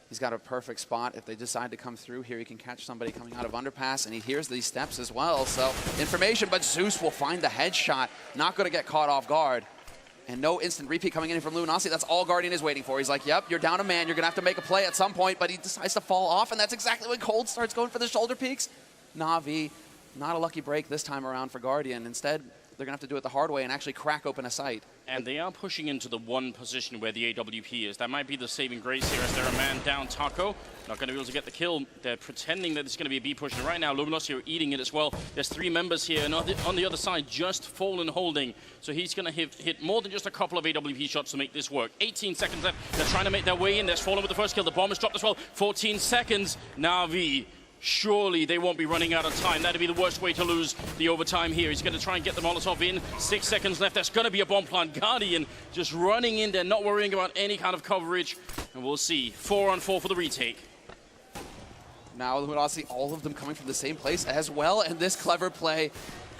he's got a perfect spot. If they decide to come through here, he can catch somebody coming out of underpass, and he hears these steps as well. So information, but Zeus will find the headshot. Not going to get caught off guard. And no instant repeat coming in from Luminosity. That's all Guardian is waiting for. He's like, yep, you're down a man. You're going to have to make a play at some point, but he decides to fall off, and that's exactly when Cold starts going for the shoulder peaks. NaVi, not a lucky break this time around for Guardian. Instead, they're going to have to do it the hard way and actually crack open a site. And they are pushing into the one position where the AWP is. That might be the saving grace here as they're a man down. Taco not going to be able to get the kill. They're pretending that it's going to be a B push. And right now, Luminosity are eating it as well. There's 3 members here. And on the other side, just Fallen holding. So he's going to hit more than just a couple of AWP shots to make this work. 18 seconds left. They're trying to make their way in. There's Fallen with the first kill. The bomb is dropped as well. 14 seconds. NaVi. Surely they won't be running out of time. That'd be the worst way to lose the overtime here. He's going to try and get the Molotov in. 6 seconds left. That's going to be a bomb plant. Guardian just running in there, not worrying about any kind of coverage. And we'll see. 4-on-4 for the retake. Now Luminosity, all of them coming from the same place as well. And this clever play.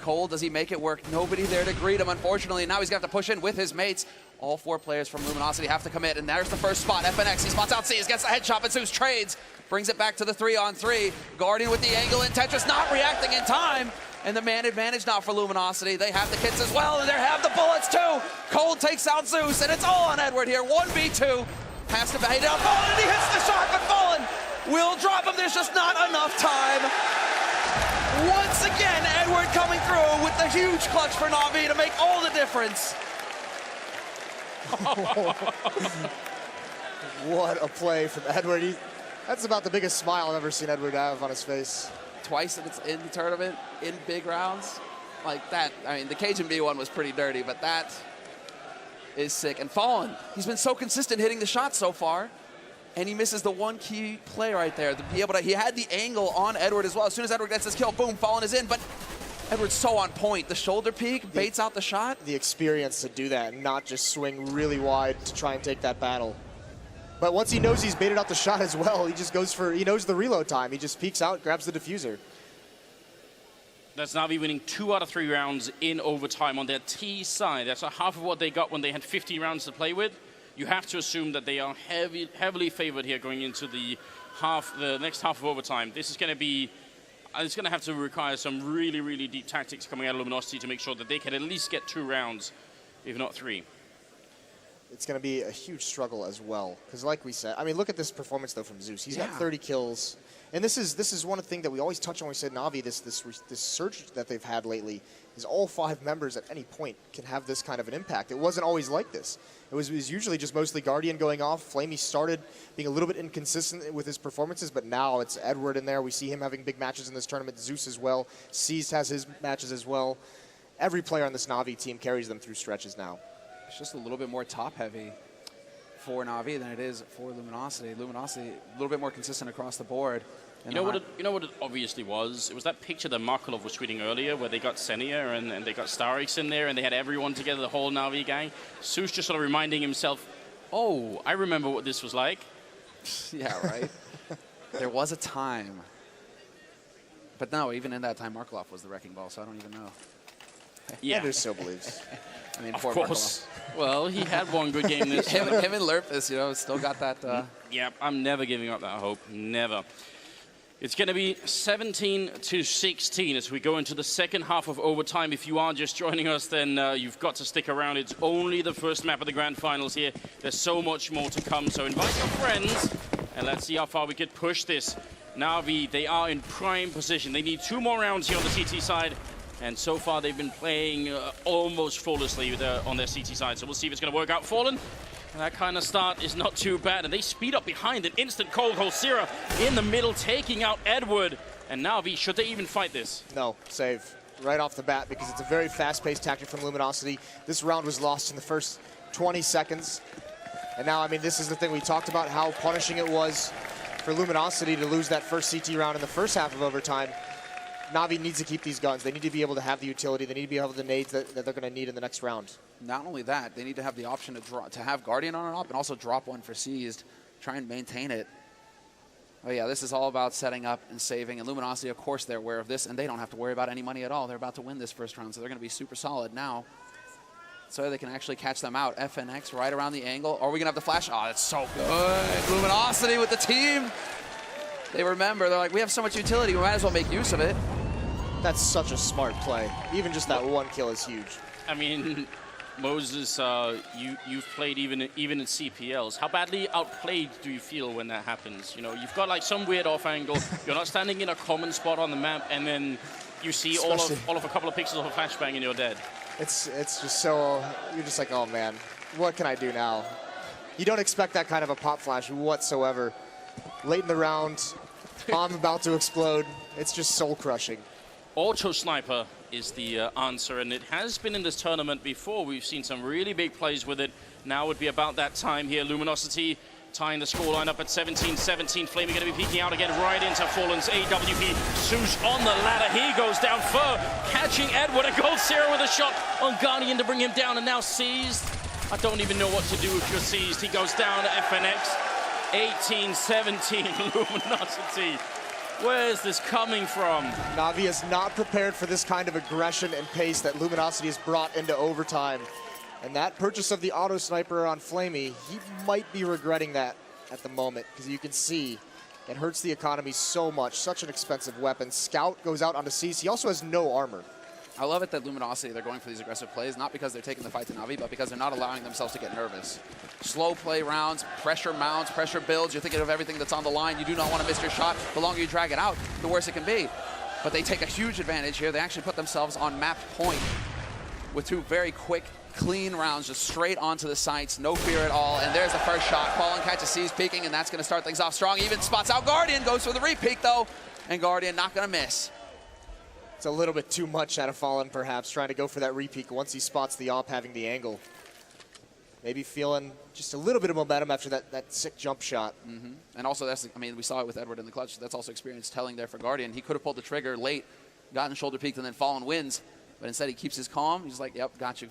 Cole, does he make it work? Nobody there to greet him, unfortunately. Now he's going to have to push in with his mates. All 4 players from Luminosity have to commit. And there's the first spot. FNX, he spots out C's, gets the headshot, but Zeus trades. Brings it back to the 3-on-3. Guardian with the angle, and Tetris not reacting in time. And the man advantage now for Luminosity. They have the kits as well, and they have the bullets too. Cold takes out Zeus, and it's all on Edward here. 1v2. Has to bait down Fallen, and he hits the shot, but Fallen will drop him. There's just not enough time. Once again, Edward coming through with the huge clutch for NaVi to make all the difference. What a play from Edward. That's about the biggest smile I've ever seen Edward have on his face. Twice in the tournament, in big rounds. Like that, I mean, the Cajun B one was pretty dirty, but that is sick. And Fallen, he's been so consistent hitting the shots so far, and he misses the one key play right there. To be able to, he had the angle on Edward as well. As soon as Edward gets his kill, boom, Fallen is in, but Edward's so on point. The shoulder peek baits out the shot. The experience to do that and not just swing really wide to try and take that battle. But once he knows he's baited out the shot as well, he just goes for, he knows the reload time. He just peeks out, grabs the diffuser. That's NaVi winning 2 out of 3 rounds in overtime on their T side. That's a half of what they got when they had 50 rounds to play with. You have to assume that they are heavily favored here going into the next half of overtime. This is going to be, it's going to have to require some really, really deep tactics coming out of Luminosity to make sure that they can at least get 2 rounds, if not 3. it's going to be a huge struggle as well. Because like we said, I mean, look at this performance, though, from Zeus. He's got 30 kills. And this is one thing that we always touch on when we said NaVi, this surge that they've had lately, is all 5 members at any point can have this kind of an impact. It wasn't always like this. It was usually just mostly Guardian going off. Flamey started being a little bit inconsistent with his performances, but now it's Edward in there. We see him having big matches in this tournament. Zeus as well. Seized has his matches as well. Every player on this NaVi team carries them through stretches now. It's just a little bit more top-heavy for NaVi than it is for Luminosity. Luminosity, a little bit more consistent across the board. You know what it obviously was? It was that picture that Markelov was tweeting earlier where they got Senia and they got Starix in there and they had everyone together, the whole NaVi gang. Zeus just sort of reminding himself, oh, I remember what this was like. Yeah, right? There was a time. But no, even in that time, Markelov was the wrecking ball, so I don't even know. Yeah. Anders still believes. I mean, Of poor course. Well, he had one good game this him and Lurpus, you know, still got that. Yeah, I'm never giving up that hope. Never. It's going to be 17-16 as we go into the second half of overtime. If you are just joining us, then you've got to stick around. It's only the first map of the grand finals here. There's so much more to come. So invite your friends, and let's see how far we could push this. NaVi, they are in prime position. They need 2 more rounds here on the CT side. And so far, they've been playing almost flawlessly on their CT side. So we'll see if it's going to work out. Fallen. And that kind of start is not too bad. And they speed up behind an instant cold. Holsira in the middle, taking out Edward. And NaVi, should they even fight this? No, save right off the bat because it's a very fast-paced tactic from Luminosity. This round was lost in the first 20 seconds. And now, I mean, this is the thing we talked about, how punishing it was for Luminosity to lose that first CT round in the first half of overtime. NaVi needs to keep these guns. They need to be able to have the utility. They need to be able to have the nades that they're going to need in the next round. Not only that, they need to have the option to have Guardian on and up and also drop one for Seized, try and maintain it. Oh yeah, this is all about setting up and saving. And Luminosity, of course, they're aware of this, and they don't have to worry about any money at all. They're about to win this first round, so they're going to be super solid now. So they can actually catch them out. FNX right around the angle. Are we going to have the flash? Oh, that's so good. Luminosity with the team. They remember, they're like, we have so much utility, we might as well make use of it. That's such a smart play. Even just that 1 kill is huge. I mean, Moses, you've played even in CPLs. How badly outplayed do you feel when that happens? You know, you've got like some weird off angle. You're not standing in a common spot on the map, and then you see all of a couple of pixels of a flashbang and you're dead. It's just so, you're just like, oh man, what can I do now? You don't expect that kind of a pop flash whatsoever. Late in the round, bomb about to explode. It's just soul crushing. Auto Sniper is the answer, and it has been in this tournament before. We've seen some really big plays with it. Now would be about that time here. Luminosity tying the scoreline up at 17-17. Flamey going to be peeking out again right into Fallen's AWP. Zeus on the ladder. He goes down. Fur catching Edward. A Gold Zero with a shot on Guardian to bring him down, and now Seized. I don't even know what to do if you're Seized. He goes down to FNX. 18-17 Luminosity. Where is this coming from? NaVi is not prepared for this kind of aggression and pace that Luminosity has brought into overtime. And that purchase of the auto sniper on Flamey, he might be regretting that at the moment, because you can see it hurts the economy so much. Such an expensive weapon. Scout goes out onto Cease. He also has no armor. I love it that Luminosity, they're going for these aggressive plays, not because they're taking the fight to NaVi, but because they're not allowing themselves to get nervous. Slow play rounds, pressure mounts, pressure builds. You're thinking of everything that's on the line. You do not want to miss your shot. The longer you drag it out, the worse it can be. But they take a huge advantage here. They actually put themselves on map point with 2 very quick, clean rounds, just straight onto the sights, no fear at all. And there's the first shot. Fallen catches Seas peeking, and that's going to start things off strong. Even spots out Guardian, goes for the re-peek though, and Guardian not going to miss. It's a little bit too much out of Fallen, perhaps, trying to go for that re-peek once he spots the AWP having the angle. Maybe feeling just a little bit of momentum after that sick jump shot. Mm-hmm. And also, I mean, we saw it with Edward in the clutch. That's also experience telling there for Guardian. He could have pulled the trigger late, gotten shoulder peeked, and then Fallen wins. But instead, he keeps his calm. He's like, yep, got you.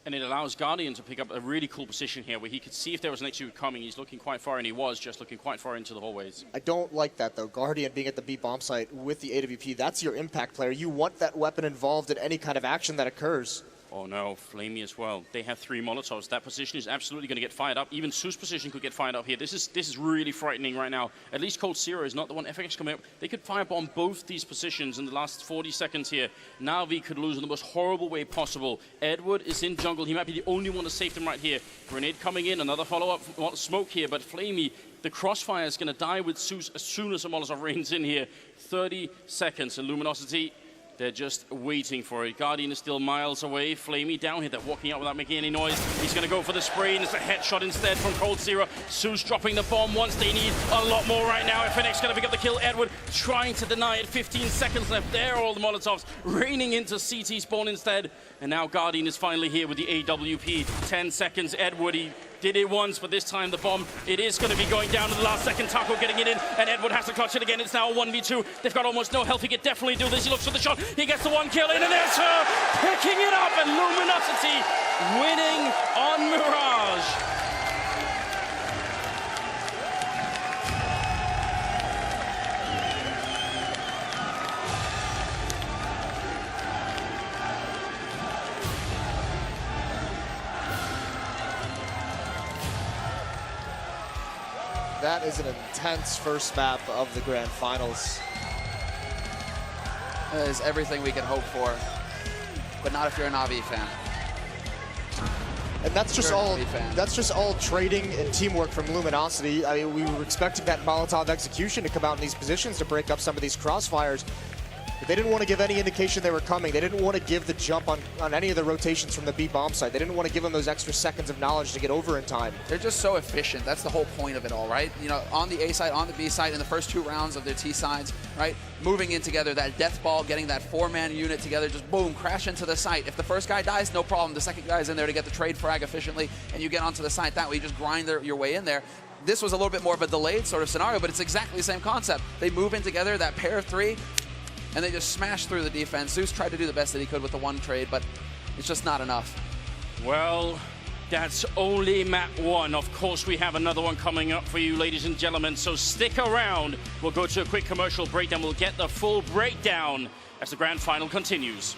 And it allows Guardian to pick up a really cool position here where he could see if there was an execute coming. He's looking quite far, and he was just looking quite far into the hallways. I don't like that, though. Guardian being at the B bomb site with the AWP, that's your impact player. You want that weapon involved in any kind of action that occurs. Oh no, Flamey as well. They have 3 Molotovs. That position is absolutely going to get fired up. Even Su's position could get fired up here. This is really frightening right now. At least Cold Zero is not the one FX coming up. They could firebomb both these positions in the last 40 seconds here. NaVi could lose in the most horrible way possible. Edward is in jungle. He might be the only one to save them right here. Grenade coming in, another follow-up smoke here, but Flamey, the crossfire is going to die with Zeus as soon as the Molotov rains in here. 30 seconds, and Luminosity, they're just waiting for it. Guardian is still miles away. Flamey down here. They're walking out without making any noise. He's going to go for the spray, and it's a headshot instead from Cold Zero. Zeus dropping the bomb once. They need a lot more right now. FNX going to pick up the kill. Edward trying to deny it. 15 seconds left. There are all the Molotovs raining into CT spawn instead. And now Guardian is finally here with the AWP. 10 seconds. Edward, he did it once, but this time the bomb, it is going to be going down to the last second. Taco getting it in, and Edward has to clutch it again. It's now a 1v2. They've got almost no health. He could definitely do this. He looks for the shot. He gets the 1 kill in, and there's her picking it up, and Luminosity winning on Mirage. That is an intense first map of the Grand Finals. That is everything we can hope for, but not if you're a NaVi fan. And that's just all trading and teamwork from Luminosity. I mean, we were expecting that Molotov execution to come out in these positions to break up some of these crossfires. But they didn't want to give any indication they were coming. They didn't want to give the jump on any of the rotations from the B bomb site. They didn't want to give them those extra seconds of knowledge to get over in time. They're just so efficient. That's the whole point of it all, right? You know, on the A side, on the B side, in the first 2 rounds of their T sides, right? Moving in together, that death ball, getting that 4-man unit together, just boom, crash into the site. If the first guy dies, no problem. The second guy's in there to get the trade frag efficiently, and you get onto the site that way. You just grind your way in there. This was a little bit more of a delayed sort of scenario, but it's exactly the same concept. They move in together, that pair of 3, and they just smash through the defense. Zeus tried to do the best that he could with the 1 trade, but it's just not enough. Well, that's only map 1. Of course, we have another one coming up for you, ladies and gentlemen, so stick around. We'll go to a quick commercial break, then we'll get the full breakdown as the Grand Final continues.